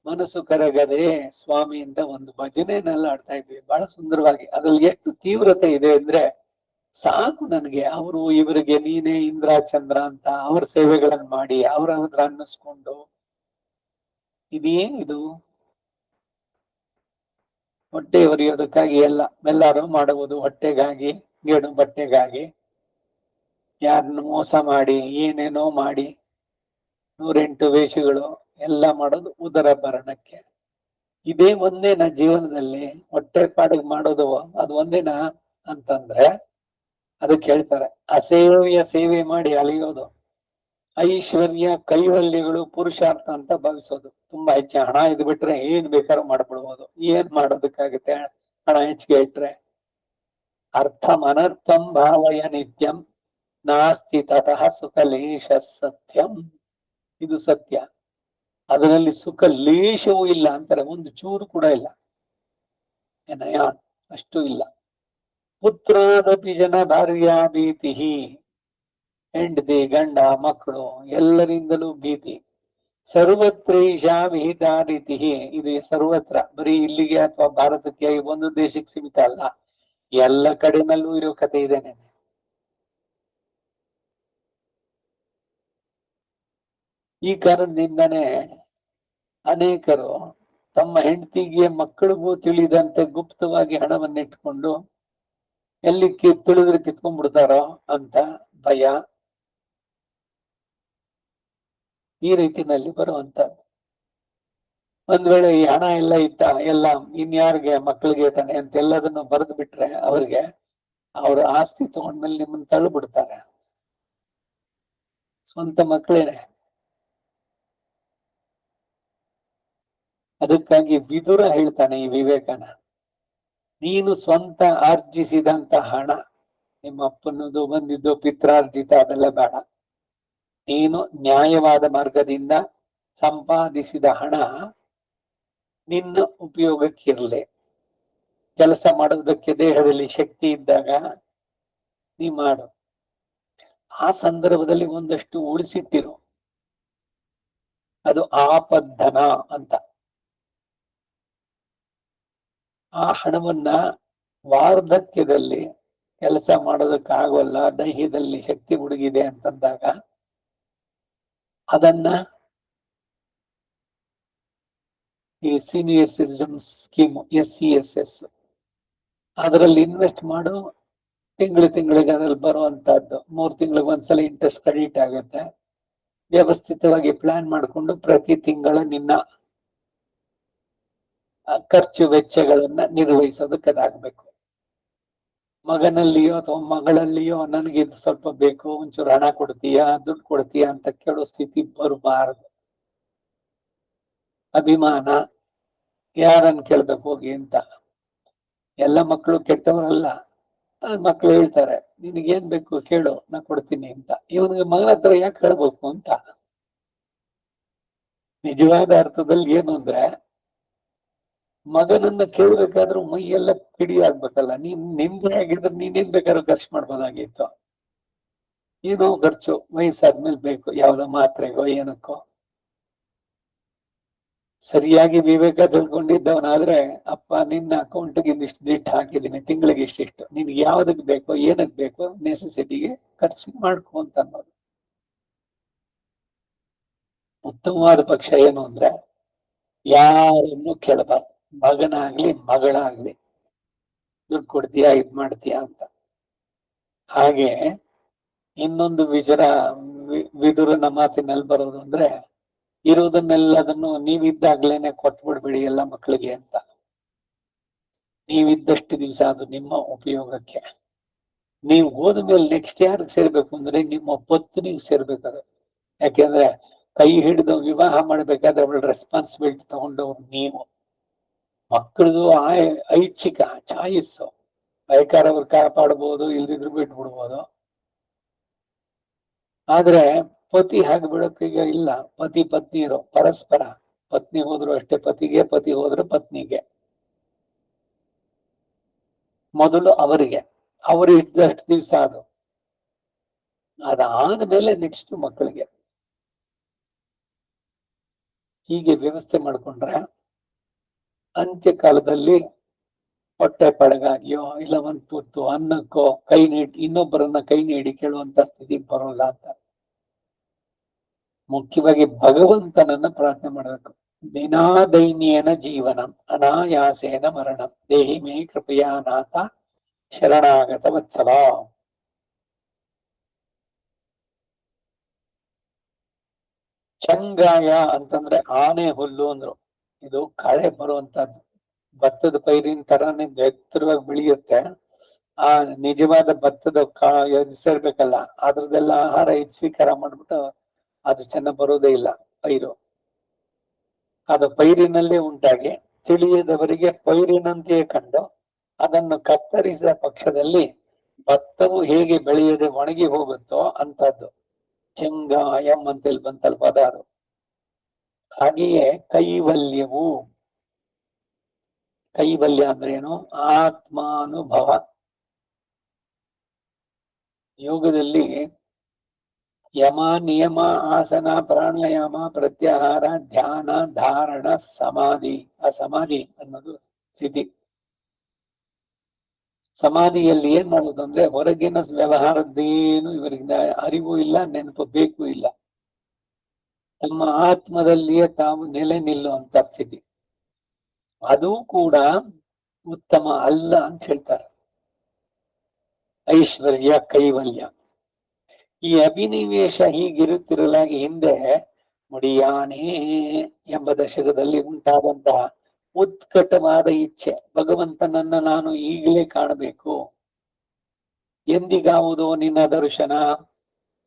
ಮನಸ್ಸು ಕರಗದೆ ಸ್ವಾಮಿ ಅಂತ ಒಂದು ಭಜನೆನೆಲ್ಲ ಆಡ್ತಾ ಇದ್ವಿ ಬಹಳ ಸುಂದರವಾಗಿ. ಅದ್ರಲ್ಲಿ ಎಷ್ಟು ತೀವ್ರತೆ ಇದೆ ಅಂದ್ರೆ ಸಾಕು ನನಗೆ. ಅವರು ಇವರಿಗೆ ನೀನೇ ಇಂದ್ರ ಚಂದ್ರ ಅಂತ ಅವ್ರ ಸೇವೆಗಳನ್ನ ಮಾಡಿ ಅವ್ರ ಹತ್ರ ಅನ್ನಿಸ್ಕೊಂಡು ಇದೇನಿದು ಹೊಟ್ಟೆ ಹೊರಿಯೋದಕ್ಕಾಗಿ ಎಲ್ಲಾರು ಮಾಡುವುದು ಹೊಟ್ಟೆಗಾಗಿ, ಗೇಣು ಬಟ್ಟೆಗಾಗಿ, ಯಾರನ್ನು ಮೋಸ ಮಾಡಿ ಏನೇನೋ ಮಾಡಿ 108 ವೇಷಗಳು ಎಲ್ಲ ಮಾಡೋದು ಉದರ ಭರಣಕ್ಕೆ. ಇದೇ ಒಂದೇನ ಜೀವನದಲ್ಲಿ ಹೊಟ್ಟೆ ಪಾಡಿಗೆ ಮಾಡೋದು ಅದು ಒಂದೇನಾ ಅಂತಂದ್ರೆ ಅದಕ್ಕೆ ಹೇಳ್ತಾರೆ ಅಸೇವ್ಯ ಸೇವೆ ಮಾಡಿ ಅಲಿಯೋದು. ಐಶ್ವರ್ಯ ಕೈವಲ್ಯಗಳು ಪುರುಷಾರ್ಥ ಅಂತ ಭಾವಿಸೋದು. ತುಂಬಾ ಹೆಚ್ಚು ಹಣ ಇದ್ ಬಿಟ್ರೆ ಏನ್ ಬೇಕಾದ್ರೂ ಮಾಡ್ಬಿಡ್ಬೋದು. ಏನ್ ಮಾಡೋದಕ್ಕಾಗುತ್ತೆ ಹಣ ಹೆಚ್ಚಿಗೆ ಇಟ್ರೆ. ಅರ್ಥಂ ಅನರ್ಥಂ ಭಾವಯ ನಿತ್ಯಂ ನಾಸ್ತಿ ತತಃ ಸುಖ ಲೇಷ ಸತ್ಯಂ. ಇದು ಸತ್ಯ. ಅದರಲ್ಲಿ ಸುಖ ಲೇಷವೂ ಇಲ್ಲ ಅಂತಾರೆ, ಒಂದು ಚೂರು ಕೂಡ ಇಲ್ಲ. ಏನಯ್ಯ ಅಷ್ಟು ಇಲ್ಲ. ಪುತ್ರಾದಪಿ ಜನ ಭಾರ್ಯಾ ಭೀತಿ, ಹೆಂಡತಿ ಗಂಡ ಮಕ್ಕಳು ಎಲ್ಲರಿಂದಲೂ ಭೀತಿ. ಸರ್ವತ್ರೈಷಾ ವಿಹಿತಾ ರೀತಿ, ಇದು ಸರ್ವತ್ರ, ಬರೀ ಇಲ್ಲಿಗೆ ಅಥವಾ ಭಾರತಕ್ಕೆ ಒಂದು ದೇಶಕ್ಕೆ ಸೀಮಿತ ಅಲ್ಲ, ಎಲ್ಲ ಕಡೆನಲ್ಲೂ ಇರೋ ಕಥೆ ಇದೇನೆ. ಈ ಕಾರಣದಿಂದನೇ ಅನೇಕರು ತಮ್ಮ ಹೆಂಡತಿಗೆ ಮಕ್ಕಳಿಗೂ ತಿಳಿದಂತೆ ಗುಪ್ತವಾಗಿ ಹಣವನ್ನಿಟ್ಕೊಂಡು ಎಲ್ಲಿ ತಿಳಿದ್ರೆ ಕಿತ್ಕೊಂಡ್ಬಿಡ್ತಾರೋ ಅಂತ ಭಯ, ಈ ರೀತಿನಲ್ಲಿ ಬರುವಂತ. ಒಂದ್ ವೇಳೆ ಈ ಹಣ ಎಲ್ಲ ಇತ್ತ ಎಲ್ಲ ಇನ್ಯಾರಿಗೆ ಮಕ್ಕಳಿಗೆ ತಾನೆ ಅಂತ ಎಲ್ಲದನ್ನು ಬರೆದು ಬಿಟ್ರೆ ಅವ್ರಿಗೆ ಅವ್ರ ಆಸ್ತಿ ತಗೊಂಡ್ಮೇಲೆ ನಿಮ್ಮನ್ನ ತಳ್ಳು ಬಿಡ್ತಾರೆ. ಸ್ವಂತ ಮಕ್ಕಳೇನೆ. ಅದಕ್ಕಾಗಿ ವಿದುರ ಹೇಳ್ತಾನೆ ಈ ವಿವೇಕನ, ನೀನು ಸ್ವಂತ ಆರ್ಜಿಸಿದಂತ ಹಣ, ನಿಮ್ಮ ಅಪ್ಪನದು ಬಂದಿದ್ದು ಪಿತ್ರಾರ್ಜಿತ ಅದೆಲ್ಲ ಬೇಡ. ನೀನು ನ್ಯಾಯವಾದ ಮಾರ್ಗದಿಂದ ಸಂಪಾದಿಸಿದ ಹಣ ನಿನ್ನ ಉಪಯೋಗಕ್ಕಿರ್ಲಿ. ಕೆಲಸ ಮಾಡೋದಕ್ಕೆ ದೇಹದಲ್ಲಿ ಶಕ್ತಿ ಇದ್ದಾಗ ನೀ ಮಾಡು. ಆ ಸಂದರ್ಭದಲ್ಲಿ ಒಂದಷ್ಟು ಉಳಿಸಿಟ್ಟಿರು, ಅದು ಆಪದ್ದನ ಅಂತ. ಆ ಹಣವನ್ನ ವಾರ್ಧಕ್ಯದಲ್ಲಿ ಕೆಲಸ ಮಾಡೋದಕ್ಕಾಗೋಲ್ಲ, ದೈಹದಲ್ಲಿ ಶಕ್ತಿ ಹುಡುಗಿದೆ ಅಂತಂದಾಗ ಅದನ್ನ ಈ ಸೀನಿಯರ್ ಸಿಟಿಜನ್ ಸ್ಕೀಮ್ SCSS ಅದರಲ್ಲಿ ಇನ್ವೆಸ್ಟ್ ಮಾಡು. ತಿಂಗಳಿಗೆ ಅದ್ರಲ್ಲಿ ಬರುವಂತಹದ್ದು 3 ತಿಂಗಳಿಗೆ ಒಂದ್ಸಲ ಇಂಟ್ರೆಸ್ಟ್ ಕ್ರೆಡಿಟ್ ಆಗುತ್ತೆ. ವ್ಯವಸ್ಥಿತವಾಗಿ ಪ್ಲಾನ್ ಮಾಡಿಕೊಂಡು ಪ್ರತಿ ತಿಂಗಳ ನಿನ್ನ ಖರ್ಚು ವೆಚ್ಚಗಳನ್ನ ನಿರ್ವಹಿಸೋದಕ್ಕೆ ಅದಾಗಬೇಕು. ಮಗನಲ್ಲಿಯೋ ಅಥವಾ ಮಗಳಲ್ಲಿಯೋ ನನಗೆ ಇದು ಸ್ವಲ್ಪ ಬೇಕು, ಒಂಚೂರು ಹಣ ಕೊಡ್ತೀಯಾ, ದುಡ್ಡು ಕೊಡ್ತೀಯಾ ಅಂತ ಕೇಳೋ ಸ್ಥಿತಿ ಬರಬಾರದು. ಅಭಿಮಾನ, ಯಾರನ್ನ ಕೇಳ್ಬೇಕು ಹೋಗಿ ಅಂತ. ಎಲ್ಲ ಮಕ್ಕಳು ಕೆಟ್ಟವರಲ್ಲ. ಮಕ್ಳು ಹೇಳ್ತಾರೆ ನಿನಗೇನ್ ಬೇಕು ಕೇಳು ನಾ ಕೊಡ್ತೀನಿ ಅಂತ. ಇವನಿಗೆ ಮಗನ ಹತ್ರ ಯಾಕೆ ಹೇಳ್ಬೇಕು ಅಂತ. ನಿಜವಾದ ಅರ್ಥದಲ್ಲಿ ಏನು ಅಂದ್ರೆ, ಮಗನನ್ನ ಕೇಳ್ಬೇಕಾದ್ರೂ ಮೈಯೆಲ್ಲ ಪಿಡಿ ಆಗ್ಬೇಕಲ್ಲ. ನಿಂದೆ ಆಗಿದ್ರೆ ನೀನೇನ್ ಬೇಕಾದ್ರೂ ಖರ್ಚು ಮಾಡ್ಬೋದಾಗಿತ್ತು. ಏನೋ ಖರ್ಚು ವಯಸ್ಸಾದ್ಮೇಲೆ ಬೇಕು, ಯಾವ್ದೋ ಮಾತ್ರೆಗೋ ಏನಕ್ಕೋ. ಸರಿಯಾಗಿ ವಿವೇಕ ತಿಳ್ಕೊಂಡಿದ್ದವನಾದ್ರೆ, ಅಪ್ಪ ನಿನ್ನ ಅಕೌಂಟ್ಗೆ ಇದಿಷ್ಟು ದುಡ್ಡು ಹಾಕಿದೀನಿ, ತಿಂಗಳಿಗೆ ಇಷ್ಟಿಷ್ಟು, ನಿನ್ಗೆ ಯಾವ್ದಕ್ ಬೇಕೋ ಏನಕ್ ಬೇಕೋ ನೆಸೆಸಿಟಿಗೆ ಖರ್ಚು ಮಾಡ್ಕೊ ಅಂತ ಅನ್ನೋದು. ಉತ್ತಮವಾದ ಪಕ್ಷ ಏನು ಅಂದ್ರೆ, ಯಾರನ್ನು ಕೇಳಬಾರ್ದು. ಮಗನಾಗ್ಲಿ ಮಗಳಾಗ್ಲಿ ದುಡ್ಡು ಕೊಡ್ತೀಯಾ ಇದ್ ಮಾಡ್ತೀಯಾ ಅಂತ. ಹಾಗೆ ಇನ್ನೊಂದು ವಿದುರನ ಮಾತಿನಲ್ಲಿ ಬರೋದು ಅಂದ್ರೆ, ಇರುವುದನ್ನೆಲ್ಲದನ್ನು ನೀವಿದ್ದಾಗ್ಲೇನೆ ಕೊಟ್ಬಿಡ್ಬೇಡಿ ಎಲ್ಲ ಮಕ್ಕಳಿಗೆ ಅಂತ. ನೀವಿದ್ದಷ್ಟು ದಿವಸ ಅದು ನಿಮ್ಮ ಉಪಯೋಗಕ್ಕೆ. ನೀವು ಹೋದ ಮೇಲೆ ನೆಕ್ಸ್ಟ್ ಯಾರಿಗೆ ಸೇರ್ಬೇಕು ಅಂದ್ರೆ ನಿಮ್ಮ ಪತ್ನಿಗೆ ಸೇರ್ಬೇಕದು. ಯಾಕೆಂದ್ರೆ ಕೈ ಹಿಡಿದು ವಿವಾಹ ಮಾಡ್ಬೇಕಾದ್ರೆ ಅವಳ ರೆಸ್ಪಾನ್ಸಿಬಿಲಿಟಿ ತಗೊಂಡವ್ರು ನೀವು. ಮಕ್ಕಳದು ಐಚ್ಛಿಕ ಚಾಯಿಸ್ಸು, ಬೇಕಾದ್ರೆ ಅವ್ರು ಕಾಪಾಡ್ಬೋದು, ಇಲ್ದಿದ್ರು ಬಿಟ್ಬಿಡ್ಬೋದು. ಆದ್ರೆ ಪತಿ ಹಾಗೆ ಬಿಡೋಕೀಗ ಇಲ್ಲ. ಪತಿ ಪತ್ನಿಯರು ಪರಸ್ಪರ, ಪತ್ನಿ ಹೋದ್ರು ಅಷ್ಟೇ ಪತಿಗೆ, ಪತಿ ಹೋದ್ರು ಪತ್ನಿಗೆ. ಮೊದಲು ಅವರಿಗೆ, ಅವರು ಇದ್ದಷ್ಟು ದಿವಸ ಅದಾದ್ಮೇಲೆ ನೆಕ್ಸ್ಟ್ ಮಕ್ಕಳಿಗೆ. ಹೀಗೆ ವ್ಯವಸ್ಥೆ ಮಾಡ್ಕೊಂಡ್ರೆ ಅಂತ್ಯಕಾಲದಲ್ಲಿ ಹೊಟ್ಟೆ ಪಡಗಾಗಿಯೋ ಇಲ್ಲ ಒಂದ್ ತುತ್ತು ಅನ್ನಕ್ಕೋ ಇನ್ನೊಬ್ಬರನ್ನ ಕೈ ನೀಡಿ ಕೇಳುವಂತ ಸ್ಥಿತಿ ಬರೋಲ್ಲ ಅಂತ. ಮುಖ್ಯವಾಗಿ ಭಗವಂತನನ್ನ ಪ್ರಾರ್ಥನೆ ಮಾಡಬೇಕು. ದಿನಾದೈನ್ಯೇನ ಜೀವನಂ ಅನಾಯಾಸೇನ ಮರಣಂ ದೇಹಿ ಮೇ ಕೃಪಯಾನಾಥ ಶರಣಾಗತ ವತ್ಸಲ. ಚಂಗಾಯ ಅಂತಂದ್ರೆ ಆನೆ ಹುಲ್ಲು ಅಂದ್ರು. ಇದು ಕಳೆ ಬರುವಂತದ್ದು. ಭತ್ತದ ಪೈರಿನ ತರಾನೇ ಎತ್ತರವಾಗಿ ಬೆಳೆಯುತ್ತೆ. ಆ ನಿಜವಾದ ಭತ್ತದ ಸೇರ್ಬೇಕಲ್ಲ, ಅದ್ರದ್ದೆಲ್ಲ ಆಹಾರ ಸ್ವೀಕಾರ ಮಾಡ್ಬಿಟ್ಟು ಅದು ಚೆನ್ನಾಗ್ ಬರೋದೇ ಇಲ್ಲ ಪೈರು. ಅದು ಪೈರಿನಲ್ಲೇ ಉಂಟಾಗಿ ತಿಳಿಯದವರಿಗೆ ಪೈರಿನಂತೆಯೇ ಕಂಡು ಅದನ್ನು ಕತ್ತರಿಸಿದ ಪಕ್ಷದಲ್ಲಿ ಭತ್ತವು ಹೇಗೆ ಬೆಳೆಯದೆ ಒಣಗಿ ಹೋಗುತ್ತೋ ಅಂತದ್ದು ಚೆಂಗಾಯಂ ಅಂತೇಳಿ ಬಂತಲ್ ಪದ ಅದು. ಹಾಗೆಯೇ ಕೈವಲ್ಯ ಅಂದ್ರೆ ಏನು? ಆತ್ಮಾನುಭವ. ಯೋಗದಲ್ಲಿ ಯಮ, ನಿಯಮ, ಆಸನ, ಪ್ರಾಣಾಯಾಮ, ಪ್ರತ್ಯಾಹಾರ, ಧ್ಯಾನ, ಧಾರಣ, ಸಮಾಧಿ. ಆ ಸಮಾಧಿ ಅನ್ನೋದು ಸ್ಥಿತಿ. ಸಮಾಧಿಯಲ್ಲಿ ಏನ್ ಮಾಡೋದು ಅಂದ್ರೆ, ಹೊರಗಿನ ವ್ಯವಹಾರದ್ದೇನು ಇವರಿಗೆ ಅರಿವು ಇಲ್ಲ, ನೆನಪು ಬೇಕು ಇಲ್ಲ. ತಮ್ಮ ಆತ್ಮದಲ್ಲಿಯೇ ತಾವು ನೆಲೆ ನಿಲ್ಲುವಂತ ಸ್ಥಿತಿ. ಅದು ಕೂಡ ಉತ್ತಮ ಅಲ್ಲ ಅಂತ ಹೇಳ್ತಾರೆ. ಐಶ್ವರ್ಯ, ಕೈವಲ್ಯ, ಈ ಅಭಿನಿವೇಶ ಹೀಗಿರುತ್ತಿರಲಾಗಿ ಹಿಂದೆ ಮುಡಿಯಾನೇ ಎಂಬ ದಶಕದಲ್ಲಿ ಉಂಟಾದಂತಹ ಉತ್ಕಟವಾದ ಇಚ್ಛೆ, ಭಗವಂತನನ್ನ ನಾನು ಈಗಲೇ ಕಾಣಬೇಕು, ಎಂದಿಗಾವುದೋ ನಿನ್ನ ದರ್ಶನ,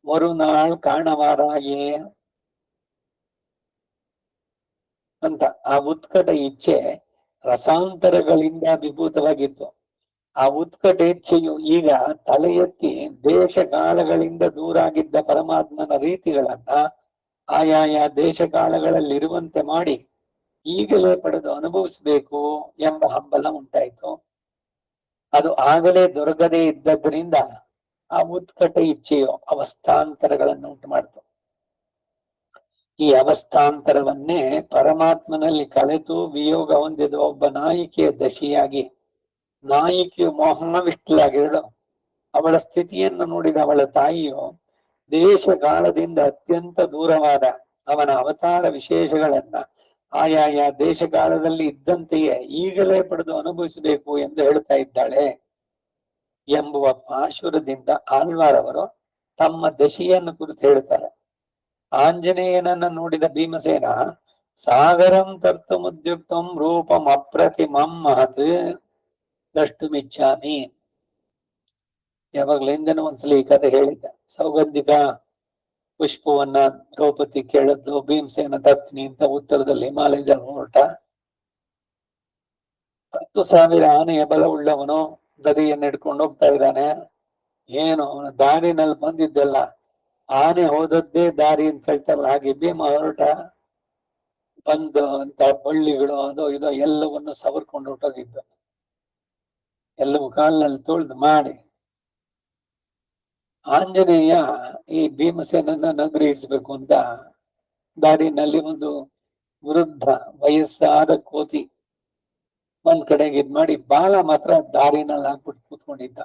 ಮರುನಾಳ್ ಕಾಣವಾರಾಯೇ ಅಂತ ಆ ಉತ್ಕಟ ಇಚ್ಛೆ ರಸಾಂತರಗಳಿಂದ ವಿಭೂತವಾಗಿತ್ತು. ಆ ಉತ್ಕಟ ಇಚ್ಛೆಯು ಈಗ ತಲೆ ಎತ್ತಿ ದೇಶ ಕಾಲಗಳಿಂದ ದೂರಾಗಿದ್ದ ಪರಮಾತ್ಮನ ರೀತಿಗಳನ್ನ ಆಯಾಯ ದೇಶ ಕಾಲಗಳಲ್ಲಿರುವಂತೆ ಮಾಡಿ ಈಗಲೇ ಪಡೆದು ಅನುಭವಿಸ್ಬೇಕು ಎಂಬ ಹಂಬಲ ಉಂಟಾಯಿತು. ಅದು ಆಗಲೇ ದೊರಕದೇ ಇದ್ದದ್ರಿಂದ ಆ ಉತ್ಕಟ ಇಚ್ಛೆಯು ಅವಸ್ಥಾಂತರಗಳನ್ನು ಉಂಟು ಮಾಡಿತು. ಈ ಅವಸ್ಥಾಂತರವನ್ನೇ ಪರಮಾತ್ಮನಲ್ಲಿ ಕಳೆತು ವಿಯೋಗ ಹೊಂದಿದ ಒಬ್ಬ ನಾಯಿಕೆಯ ದಶಿಯಾಗಿ, ನಾಯಿಕೆಯು ಮೋಹವಿಷ್ಟಲಾಗಿರಲು ಅವಳ ಸ್ಥಿತಿಯನ್ನು ನೋಡಿದ ಅವಳ ತಾಯಿಯು ದೇಶ ಕಾಲದಿಂದ ಅತ್ಯಂತ ದೂರವಾದ ಅವನ ಅವತಾರ ವಿಶೇಷಗಳನ್ನ ಆಯಾಯ ದೇಶ ಕಾಲದಲ್ಲಿ ಇದ್ದಂತೆಯೇ ಈಗಲೇ ಪಡೆದು ಅನುಭವಿಸಬೇಕು ಎಂದು ಹೇಳ್ತಾ ಇದ್ದಾಳೆ ಎಂಬುವ ಪಾಶುರದಿಂದ ಆಳ್ವಾರವರು ತಮ್ಮ ದಶೆಯನ್ನು ಕುರಿತು ಹೇಳ್ತಾರೆ. ಆಂಜನೇಯನನ್ನ ನೋಡಿದ ಭೀಮಸೇನ ಸಾಗರಂ ತರ್ತುಮುದ್ಯುಕ್ತಂ ರೂಪಂ ಅಪ್ರತಿಮಂ ಮಹತ್ ದ್ರಷ್ಟುಮಿಚ್ಛಾಮಿ. ಯಾವಾಗ್ಲೂ ಹಿಂದೆನೂ ಒಂದ್ಸಲ ಈ ಕಥೆ ಹೇಳಿದ್ದ. ಸೌಗಂಧಿಕ ಪುಷ್ಪವನ್ನ ದ್ರೌಪದಿ ಕೇಳದ್ದು, ಭೀಮಸೇನ ತರ್ತೀನಿ ಅಂತ ಉತ್ತರದಲ್ಲಿ ಹಿಮಾಲಯದ ಹೊರಟ. 10,000 ಆನೆಯ ಬಲವುಳ್ಳವನು ಗದೆಯನ್ನು ಹಿಡ್ಕೊಂಡು ಹೋಗ್ತಾ ಇದ್ದಾನೆ. ಏನು ಅವನ ದಾರಿನಲ್ಲಿ ಬಂದಿದ್ದಲ್ಲ, ಆನೆ ಹೋದದ್ದೇ ದಾರಿ ಅಂತ ಹೇಳ್ತಾರಲ್ಲ, ಹಾಗೆ ಭೀಮ ಹೊರಟ ಬಂದು ಅಂತ ಬಳ್ಳಿಗಳು ಅದೋ ಇದೋ ಎಲ್ಲವನ್ನು ಸವರ್ಕೊಂಡು ಹೊಟ್ಟೋಗಿದ್ದು. ಎಲ್ಲವೂ ಕಾಲಿನಲ್ಲಿ ತೊಳೆದು ಮಾಡಿ ಆಂಜನೇಯ ಈ ಭೀಮಸೇನನ್ನ ನಗ್ರಹಿಸ್ಬೇಕು ಅಂತ ದಾರಿನಲ್ಲಿ ಒಂದು ವೃದ್ಧ ವಯಸ್ಸಾದ ಕೋತಿ ಒಂದ್ ಕಡೆಗೆ ಇದ್ ಮಾಡಿ ಬಾಲ ಮಾತ್ರ ದಾರಿನಲ್ಲಿ ಹಾಕ್ಬಿಟ್ಟು ಕೂತ್ಕೊಂಡಿದ್ದ.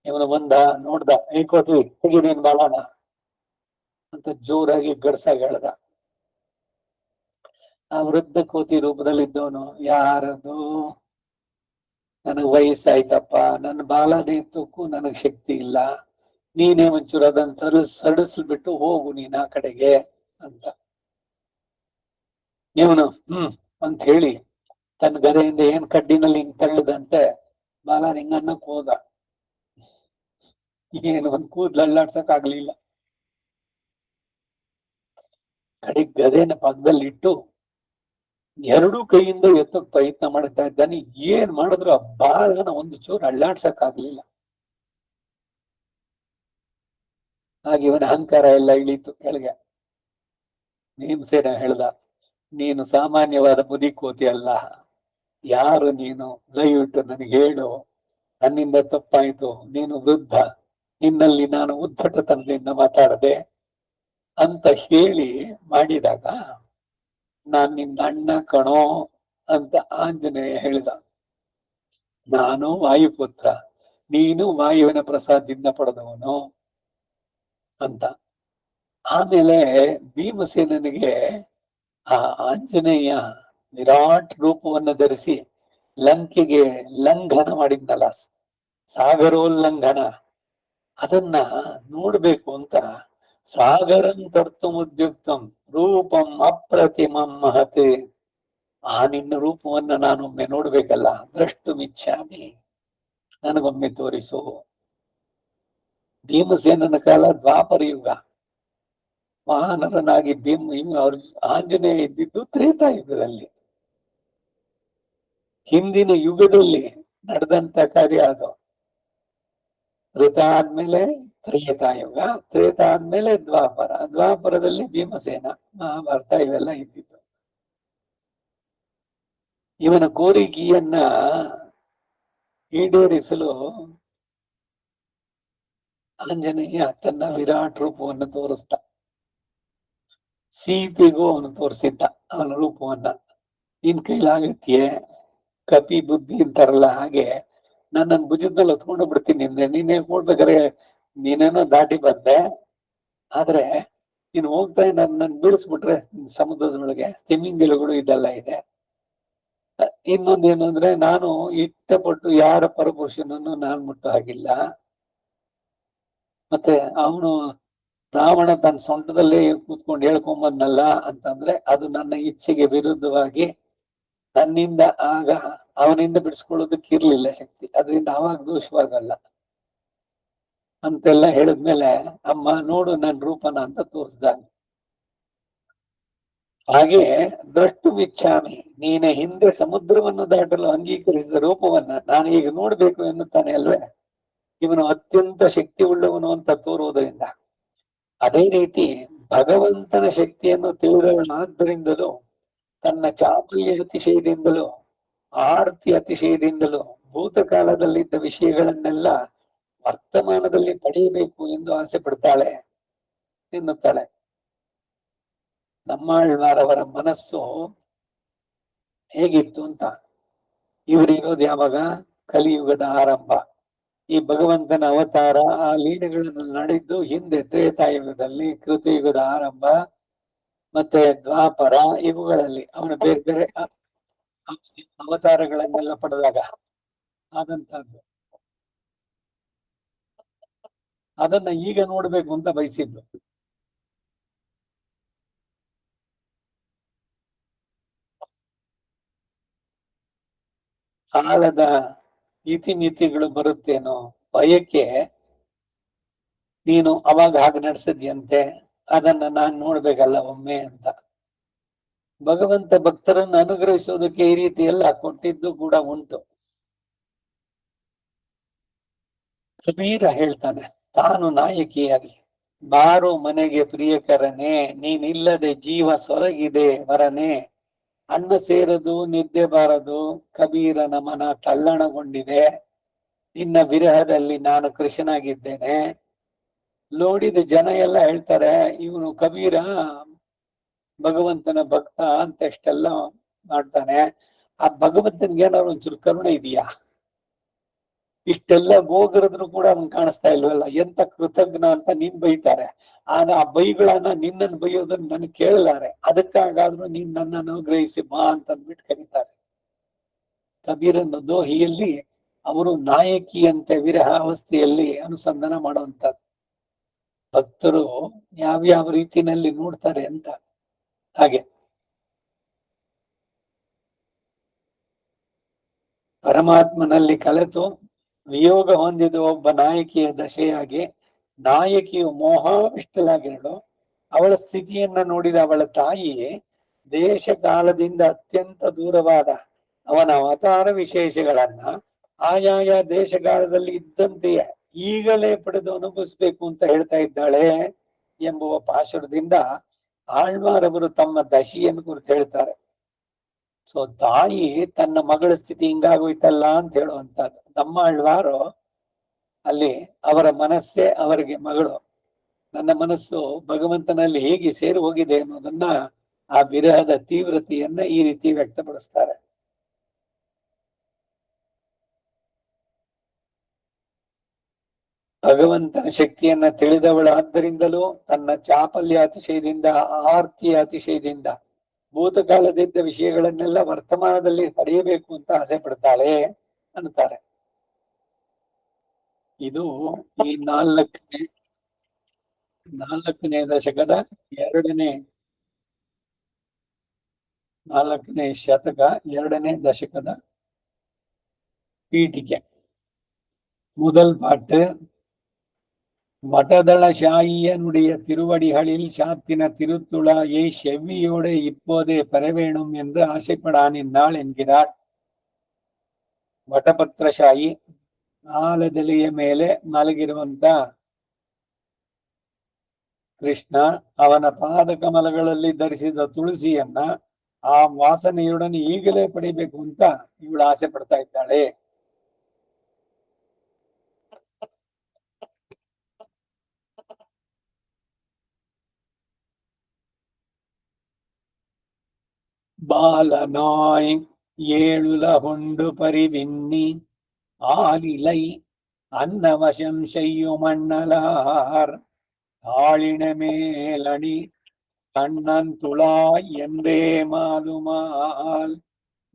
ಇವನು ಬಂದ, ನೋಡ್ದ, ಈ ಕೋತಿ ತೆಗಿ ನೀನ್ ಬಾಳನ ಅಂತ ಜೋರಾಗಿ ಗಡ್ಸಾಗಿ ಹೇಳ್ದ. ಆ ವೃದ್ಧ ಕೋತಿ ರೂಪದಲ್ಲಿದ್ದವನು, ಯಾರದು, ನನಗ್ ವಯಸ್ಸಾಯ್ತಪ್ಪ, ನನ್ನ ಬಾಲನೇ ಎತ್ತಕ್ಕೂ ನನಗ್ ಶಕ್ತಿ ಇಲ್ಲ, ನೀನೇ ಒಂಚೂರು ಅದನ್ನ ಸಡಿಸ್ಬಿಟ್ಟು ಹೋಗು ನೀನ್ ಆ ಕಡೆಗೆ ಅಂತ. ಇವನು ಅಂತ ಹೇಳಿ ತನ್ನ ಗದೆಯಿಂದ ಏನ್ ಕಡ್ಡಿನಲ್ಲಿ ಹಿಂಗ್ ತಳ್ಳದಂತೆ ಬಾಲ ಹಿಂಗನ್ನಕ್ ಹೋದ. ಏನು ಒಂದ್ ಕೂದ್ಲು ಅಲ್ಲಾಡ್ಸಕ್ ಆಗ್ಲಿಲ್ಲ. ಕಡೆಗ್ ಗದೆನ ಪಕ್ಕದಲ್ಲಿ ಇಟ್ಟು ಎರಡೂ ಕೈಯಿಂದ ಎತ್ತಕ್ ಪ್ರಯತ್ನ ಮಾಡ್ತಾ ಇದ್ದಾನೆ. ಏನ್ ಮಾಡಿದ್ರು ಆ ಬಾಲನ ಒಂದು ಚೂರು ಅಳ್ಳಾಡ್ಸಕ್ ಆಗ್ಲಿಲ್ಲ. ಹಾಗೆ ಇವನ ಅಹಂಕಾರ ಎಲ್ಲ ಇಳೀತು ಕೆಳಗೆ. ಭೀಮಸೇನ ಹೇಳ್ದ, ನೀನು ಸಾಮಾನ್ಯವಾದ ಮುದಿ ಕೋತಿ ಅಲ್ಲ, ಯಾರು ನೀನು, ದಯವಿಟ್ಟು ನನಗೆ ಹೇಳು, ನನ್ನಿಂದ ತಪ್ಪಾಯ್ತು, ನೀನು ವೃದ್ಧ, ನಿನ್ನಲ್ಲಿ ನಾನು ಉದ್ದಟತನದಿಂದ ಮಾತಾಡದೆ ಅಂತ ಹೇಳಿ ಮಾಡಿದಾಗ, ನಾನ್ ನಿನ್ನ ಅಣ್ಣ ಕಣೋ ಅಂತ ಆಂಜನೇಯ ಹೇಳಿದ. ನಾನು ವಾಯುಪುತ್ರ, ನೀನು ವಾಯುವಿನ ಪ್ರಸಾದದಿಂದ ಪಡೆದವನು ಅಂತ. ಆಮೇಲೆ ಭೀಮಸೇನನಿಗೆ ಆ ಆಂಜನೇಯ ವಿರಾಟ್ ರೂಪವನ್ನ ಧರಿಸಿ ಲಂಕೆಗೆ ಲಂಘನ ಮಾಡಿದ್ನಲ್ಲ, ಸಾಗರೋಲ್ಲಂಘನ, ಅದನ್ನ ನೋಡ್ಬೇಕು ಅಂತ ಸಾಗರಂ ತರ್ತುಮುದ್ಯುಕ್ತಂ ರೂಪಂ ಅಪ್ರತಿಮಂ ಮಹತೆ, ಆ ನಿನ್ನ ರೂಪವನ್ನ ನಾನೊಮ್ಮೆ ನೋಡ್ಬೇಕಲ್ಲ, ದ್ರಷ್ಟುಮಿಚ್ಛಾಮಿ, ನನಗೊಮ್ಮೆ ತೋರಿಸು. ಭೀಮಸೇನನ ಕಾಲ ದ್ವಾಪರ ಯುಗ, ವಾನರನಾಗಿ ಅವ್ರ ಆಂಜನೇಯ ಇದ್ದಿದ್ದು ತ್ರೇತಾಯುಗದಲ್ಲಿ, ಹಿಂದಿನ ಯುಗದಲ್ಲಿ ನಡೆದಂತ ಕಾರ್ಯ ಅದು. ಋತ ಆದ್ಮೇಲೆ ತ್ರೇತಾಯುಗ, ತ್ರೇತ ಆದ್ಮೇಲೆ ದ್ವಾಪರ, ದ್ವಾಪರದಲ್ಲಿ ಭೀಮಸೇನ, ಮಹಾಭಾರತ ಇವೆಲ್ಲ ಇದ್ದಿದ್ದು. ಇವನ ಕೋರಿಕೆಯನ್ನ ಈಡೇರಿಸಲು ಆಂಜನೇಯ ತನ್ನ ವಿರಾಟ್ ರೂಪವನ್ನು ತೋರಿಸ್ತ. ಸೀತೆಗೂ ಅವನು ತೋರಿಸಿದ್ದ ಅವನ ರೂಪವನ್ನ. ನಿನ್ ಕೈಲಾಗತ್ಯೆ, ಕಪಿ ಬುದ್ಧಿ ಅಂತಾರಲ್ಲ ಹಾಗೆ ನನ್ನನ್ನು ಭುಜದ ಮೇಲೆ ಹೊತ್ಕೊಂಡು ಬಿಡ್ತೀನಿ ಅಂದ್ರೆ, ನೀನೇ ಕೊಡ್ಬೇಕಾದ್ರೆ ನೀನೇನೋ ದಾಟಿ ಬಂದೆ, ಆದ್ರೆ ನೀನು ಹೋಗ್ತಾ ನನ್ ಬೀಳಿಸ್ಬಿಟ್ರೆ ಸಮುದ್ರದೊಳಗೆ ತಿಮಿಂಗಿಲಗಳು ಇದೆಲ್ಲ ಇದೆ. ಇನ್ನೊಂದೇನು ಅಂದ್ರೆ, ನಾನು ಇಷ್ಟಪಟ್ಟು ಯಾರ ಪರಪುರುಷನನ್ನು ನಾನು ಮುಟ್ಟು ಹಾಗಿಲ್ಲ. ಮತ್ತೆ ಅವನು ರಾವಣ ತನ್ನ ಸೊಂಟದಲ್ಲೇ ಕೂತ್ಕೊಂಡು ಹೇಳ್ಕೊಂಬಂದಲ್ಲ ಅಂತಂದ್ರೆ, ಅದು ನನ್ನ ಇಚ್ಛೆಗೆ ವಿರುದ್ಧವಾಗಿ ನನ್ನಿಂದ ಆಗ ಅವನಿಂದ ಬಿಡಿಸ್ಕೊಳ್ಳೋದಕ್ಕೆ ಇರ್ಲಿಲ್ಲ ಶಕ್ತಿ, ಅದರಿಂದ ಅವಾಗ ದೋಷವಾಗಲ್ಲ ಅಂತೆಲ್ಲ ಹೇಳಿದ್ಮೇಲೆ, ಅಮ್ಮ ನೋಡು ನನ್ನ ರೂಪನ ಅಂತ ತೋರಿಸ್ದಾಗ. ಹಾಗೆ ದ್ರಷ್ಟುಮಿಚ್ಛಾಮಿ, ನೀನೆ ಹಿಂದೆ ಸಮುದ್ರವನ್ನು ದಾಟಲು ಅಂಗೀಕರಿಸಿದ ರೂಪವನ್ನ ನಾನು ಈಗ ನೋಡ್ಬೇಕು ಎನ್ನುತ್ತಾನೆ ಅಲ್ವೇ, ಇವನು ಅತ್ಯಂತ ಶಕ್ತಿ ಉಳ್ಳವನು ಅಂತ ತೋರುವುದರಿಂದ. ಅದೇ ರೀತಿ ಭಗವಂತನ ಶಕ್ತಿಯನ್ನು ತಿಳಿದವನಾದ್ದರಿಂದಲೂ ತನ್ನ ಚಾಪಲ್ಯ ಅತಿಶಯದಿಂದಲೂ ಆರ್ತಿ ಅತಿಶಯದಿಂದಲೂ ಭೂತಕಾಲದಲ್ಲಿದ್ದ ವಿಷಯಗಳನ್ನೆಲ್ಲ ವರ್ತಮಾನದಲ್ಲಿ ಪಡೆಯಬೇಕು ಎಂದು ಆಸೆ ಪಡ್ತಾಳೆ ಎನ್ನುತ್ತಾಳೆ. ನಮ್ಮಾಳ್ವಾರವರ ಮನಸ್ಸು ಹೇಗಿತ್ತು ಅಂತ, ಇವರಿರೋದು ಯಾವಾಗ, ಕಲಿಯುಗದ ಆರಂಭ. ಈ ಭಗವಂತನ ಅವತಾರ ಆ ಲೀಲೆಗಳನ್ನು ನಡೆದು ಹಿಂದೆ ತ್ರೇತಾಯುಗದಲ್ಲಿ, ಕೃತಯುಗದ ಆರಂಭ ಮತ್ತೆ ದ್ವಾಪರ ಇವುಗಳಲ್ಲಿ ಅವನ ಬೇರೆ ಬೇರೆ ಅವತಾರಗಳನ್ನೆಲ್ಲ ಪಡೆದಾಗ ಆದಂತಹದ್ದು. ಅದನ್ನ ಈಗ ನೋಡ್ಬೇಕು ಅಂತ ಬಯಸಿದ್ದು. ಕಾಲದ ಇತಿಮಿತಿಗಳು ಬರುತ್ತೇನೋ ಭಯಕ್ಕೆ ನೀನು ಅವಾಗ ಹಾಗೆ ನಡೆಸಿದ್ಯಂತೆ, ಅದನ್ನ ನಾನ್ ನೋಡ್ಬೇಕಲ್ಲ ಒಮ್ಮೆ ಅಂತ. ಭಗವಂತ ಭಕ್ತರನ್ನು ಅನುಗ್ರಹಿಸೋದಕ್ಕೆ ಈ ರೀತಿ ಎಲ್ಲ ಕೊಟ್ಟಿದ್ದು ಕೂಡ ಉಂಟು. ಕಬೀರ ಹೇಳ್ತಾನೆ ತಾನು ನಾಯಕಿಯಾಗಿ, ಬಾರೋ ಮನೆಗೆ ಪ್ರಿಯಕರನೇ, ನೀನಿಲ್ಲದೆ ಜೀವ ಸೊರಗಿದೆ ವರನೇ, ಅನ್ನ ಸೇರದು ನಿದ್ದೆ ಬಾರದು, ಕಬೀರನ ಮನ ತಲ್ಲಣಗೊಂಡಿದೆ, ನಿನ್ನ ವಿರಹದಲ್ಲಿ ನಾನು ಕೃಷ್ಣನಾಗಿದ್ದೇನೆ. ನೋಡಿದ ಜನ ಎಲ್ಲ ಹೇಳ್ತಾರೆ ಇವನು ಕಬೀರ ಭಗವಂತನ ಭಕ್ತ ಅಂತ ಎಷ್ಟೆಲ್ಲ ಮಾಡ್ತಾನೆ, ಆ ಭಗವಂತನಿಗೆ ಏನಾದ್ರು ಒಂಚೂರು ಕರುಣೆ ಇದೆಯಾ? ಇಷ್ಟೆಲ್ಲ ಗೋಗರದ್ರು ಕೂಡ ಅವ್ನು ಕಾಣಿಸ್ತಾ ಇಲ್ವಲ್ಲ, ಎಂತ ಕೃತಜ್ಞ ಅಂತ ನಿನ್ ಬೈತಾರೆ. ಆದ್ರೆ ಆ ಬೈಗಳನ್ನ ನಿನ್ನನ್ನು ಬೈಯೋದನ್ನ ನನ್ ಕೇಳಲಾರೆ, ಅದಕ್ಕಾಗಾದ್ರೂ ನೀನ್ ನನ್ನನ್ನು ಅನುಗ್ರಹಿಸಿ ಬಾ ಅಂತ ಅಂದ್ಬಿಟ್ಟು ಕರೀತಾರೆ. ಕಬೀರನ ದೋಹಿಯಲ್ಲಿ ಅವರು ನಾಯಕಿಯಂತೆ ವಿರಹ ಅವಸ್ಥೆಯಲ್ಲಿ ಅನುಸಂಧಾನ ಮಾಡುವಂತದ್ದು. ಭಕ್ತರು ಯಾವ್ಯಾವ ರೀತಿನಲ್ಲಿ ನೋಡ್ತಾರೆ ಅಂತ. ಹಾಗೆ ಪರಮಾತ್ಮನಲ್ಲಿ ಕಲೆತು ವಿಯೋಗ ಹೊಂದಿದ ಒಬ್ಬ ನಾಯಕಿಯ ದಶೆಯಾಗಿ, ನಾಯಕಿಯು ಮೋಹಾವಿಷ್ಟಲಾಗಿರಲು ಅವಳ ಸ್ಥಿತಿಯನ್ನ ನೋಡಿದ ಅವಳ ತಾಯಿ ದೇಶ ಕಾಲದಿಂದ ಅತ್ಯಂತ ದೂರವಾದ ಅವನ ಅವತಾರ ವಿಶೇಷಗಳನ್ನ ಆಯಾಯ ದೇಶಕಾಲದಲ್ಲಿ ಇದ್ದಂತೆಯೇ ಈಗಲೇ ಪಡೆದು ಅನುಭವಿಸ್ಬೇಕು ಅಂತ ಹೇಳ್ತಾ ಇದ್ದಾಳೆ ಎಂಬುವ ಪಾಶುರದಿಂದ ಆಳ್ವಾರವರು ತಮ್ಮ ದಶಿಯನ್ನು ಕುರಿತು ಹೇಳ್ತಾರೆ. ಸೊ ತಾಯಿ ತನ್ನ ಮಗಳ ಸ್ಥಿತಿ ಹಿಂಗಾಗೋಯ್ತಲ್ಲ ಅಂತ ಹೇಳುವಂತದ್ದು. ನಮ್ಮ ಆಳ್ವಾರು ಅಲ್ಲಿ ಅವರ ಮನಸ್ಸೇ ಅವರಿಗೆ ಮಗಳು, ನನ್ನ ಮನಸ್ಸು ಭಗವಂತನಲ್ಲಿ ಹೇಗೆ ಸೇರಿ ಹೋಗಿದೆ ಅನ್ನೋದನ್ನ ಆ ವಿರಹದ ತೀವ್ರತೆಯನ್ನ ಈ ರೀತಿ ವ್ಯಕ್ತಪಡಿಸ್ತಾರೆ. ಭಗವಂತನ ಶಕ್ತಿಯನ್ನ ತಿಳಿದವಳಾದ್ದರಿಂದಲೂ ತನ್ನ ಚಾಪಲ್ಯ ಅತಿಶಯದಿಂದ, ಆರ್ತಿಯ ಅತಿಶಯದಿಂದ ಭೂತಕಾಲದಿದ್ದ ವಿಷಯಗಳನ್ನೆಲ್ಲ ವರ್ತಮಾನದಲ್ಲಿ ಪಡೆಯಬೇಕು ಅಂತ ಆಸೆ ಪಡ್ತಾಳೆ ಅಂತಾರೆ. ಇದು ಈ ನಾಲ್ಕನೇ ದಶಕದ ನಾಲ್ಕನೇ ಶತಕ ಎರಡನೇ ದಶಕದ ಪೀಠಿಕೆ. முதல் பாட்டு, மட்டதள ஷாயியனுடைய திருவடிகளில் சாத்தின திருத்துழாயை செவ்வியோடு இப்போதே பெற வேணும் என்று ஆசைப்படான் என்னால் என்கிறார். ವಟಪತ್ರಶಾಹಿ ಆಲದೆಲೆಯ ಮೇಲೆ ಮಲಗಿರುವಂತ ಕೃಷ್ಣ ಅವನ ಪಾದ ಕಮಲಗಳಲ್ಲಿ ಧರಿಸಿದ ತುಳಸಿಯನ್ನ ಆ ವಾಸನೆಯೊಡನೆ ಈಗಲೇ ಪಡಿಬೇಕು ಅಂತ ಇವಳು ಆಸೆ ಪಡ್ತಾ ಇದ್ದಾಳೆ. பாலனாய் ஏழுலகுண்டு பரிவின்னி ஆலிலை அன்னவசம் செய்யும் அண்ணலார் தாளின மேலணி கண்ணன் துளாய் என்றே மாலுமால்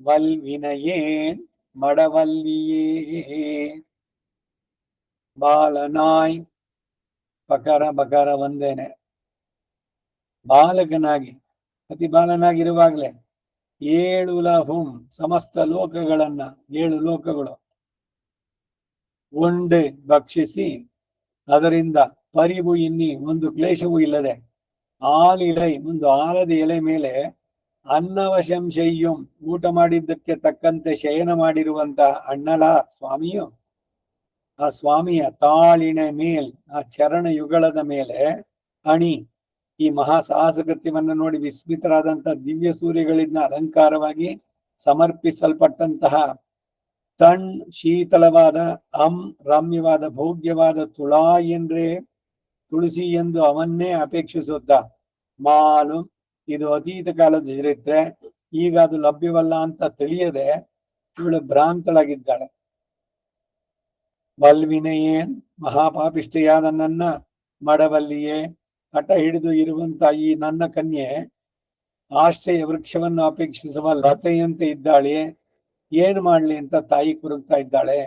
வல்வினையேன் மடவல்வியே. ಬಾಲನಾಯ್ ಬಕರ ಬಕರ ಒಂದೇನೆ, ಬಾಲಕನಾಗಿ ಅತಿ ಬಾಲನಾಗಿರುವಾಗಲೇ ಏಳು ಲಹುಂ ಸಮಸ್ತ ಲೋಕಗಳನ್ನ, 7 ಲೋಕಗಳು ಉಂಡು ಭಕ್ಷಿಸಿ ಅದರಿಂದ ಪರಿವು ಇನ್ನಿ ಒಂದು ಕ್ಲೇಶವೂ ಇಲ್ಲದೆ, ಆಲಿಲೈ ಒಂದು ಆಲದ ಎಲೆ ಮೇಲೆ ಅನ್ನವಶಂ ಶಯ್ಯಂ ಊಟ ಮಾಡಿದ್ದಕ್ಕೆ ತಕ್ಕಂತೆ ಶಯನ ಮಾಡಿರುವಂತ ಅಣ್ಣಲ ಸ್ವಾಮಿಯು, ಆ ಸ್ವಾಮಿಯ ತಾಳಿನ ಮೇಲ್ ಆ ಚರಣ ಯುಗಳದ ಮೇಲೆ ಅಣಿ, ಈ ಮಹಾ ಸಾಹಸ ಕೃತ್ಯವನ್ನು ನೋಡಿ ವಿಸ್ಮಿತರಾದಂತಹ ದಿವ್ಯ ಸೂರ್ಯಗಳಿಂದ ಅಲಂಕಾರವಾಗಿ ಸಮರ್ಪಿಸಲ್ಪಟ್ಟಂತಹ ತಣ್ ಶೀತಲವಾದ ರಮ್ಯವಾದ ಭೋಗ್ಯವಾದ ತುಳಾ ಎಂದ್ರೆ ತುಳಸಿ ಎಂದು ಅವನ್ನೇ ಅಪೇಕ್ಷಿಸುತ್ತ, ಮಾಲು ಇದು ಅತೀತ ಕಾಲದ ಚರಿತ್ರೆ, ಈಗ ಅದು ಲಭ್ಯವಲ್ಲ ಅಂತ ತಿಳಿಯದೆ ಇವಳು ಭ್ರಾಂತಳಾಗಿದ್ದಾಳೆ. ವಲ್ವಿನಯೇನ್ ಮಹಾಪಾಪಿಷ್ಟಿಯಾದ ನನ್ನ ಮಡವಲ್ಲಿಯೇ ಹಠ ಹಿಡಿದು ಇರುವಂತ ಈ ನನ್ನ ಕನ್ಯೆ ಆಶ್ರಯ ವೃಕ್ಷವನ್ನು ಅಪೇಕ್ಷಿಸುವ ಲತೆಯಂತೆ ಇದ್ದಾಳೆ, ಏನು ಮಾಡ್ಲಿ ಅಂತ ತಾಯಿ ಕುರುಗ್ತಾ ಇದ್ದಾಳೆ.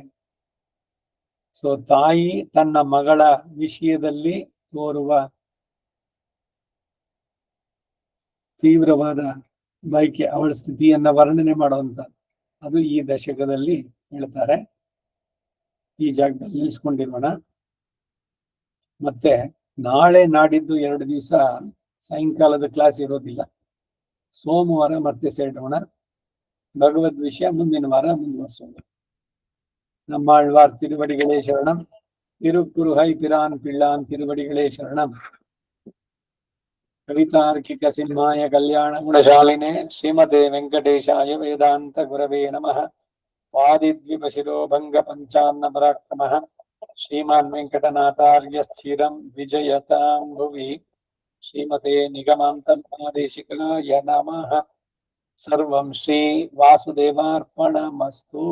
ಸೊ ತಾಯಿ ತನ್ನ ಮಗಳ ವಿಷಯದಲ್ಲಿ ತೋರುವ ತೀವ್ರವಾದ ಬಯಕೆ, ಅವಳ ಸ್ಥಿತಿಯನ್ನ ವರ್ಣನೆ ಮಾಡುವಂತ ಅದು ಈ ದಶಕದಲ್ಲಿ ಹೇಳ್ತಾರೆ. ಈ ಜಾಗದಲ್ಲಿ ನಿಲ್ಸ್ಕೊಂಡಿರೋಣ. ಮತ್ತೆ ನಾಳೆ ನಾಡಿದ್ದು 2 ದಿವಸ ಸಾಯಂಕಾಲದ ಕ್ಲಾಸ್ ಇರೋದಿಲ್ಲ. ಸೋಮವಾರ ಮತ್ತೆ ಸೇರೋಣ. ಭಗವದ್ ವಿಷಯ ಮುಂದಿನ ವಾರ ಮುಂದುವರ್ಸೋಣ. நம்மாழ்வார் திருவடிகளே சரணம். திருக்குறுகை பிரான் பிள்ளான் திருவடிகளே சரணம். ಕವಿತಾರ್ಕಿಕ ಸಿಂಹಾಯ ಕಲ್ಯಾಣ ಗುಣಶಾಲಿನೇ ಶ್ರೀಮತೆ ವೆಂಕಟೇಶಾಯ ವೇದಾಂತ ಗುರವೇ ನಮಃ. ವಾದಿದ್ವಿಪಶಿರೋ ಭಂಗ ಪಂಚಾನ್ನ ಪರಾಕ್ರಮಃ ಶ್ರೀಮಾನ್ ವೆಂಕಟನಾಥಾರ್ಯ ಸ್ಥಿರಂ ವಿಜಯತಾಂ ಭುವಿ. ಶ್ರೀಮತೆ ನಿಗಮಾಂತ ಮಹಾದೇಶಿಕಾಯ ನಮಃ. ಸರ್ವಂ ಶ್ರೀ ವಾಸುದೇವಾರ್ಪಣಮಸ್ತು.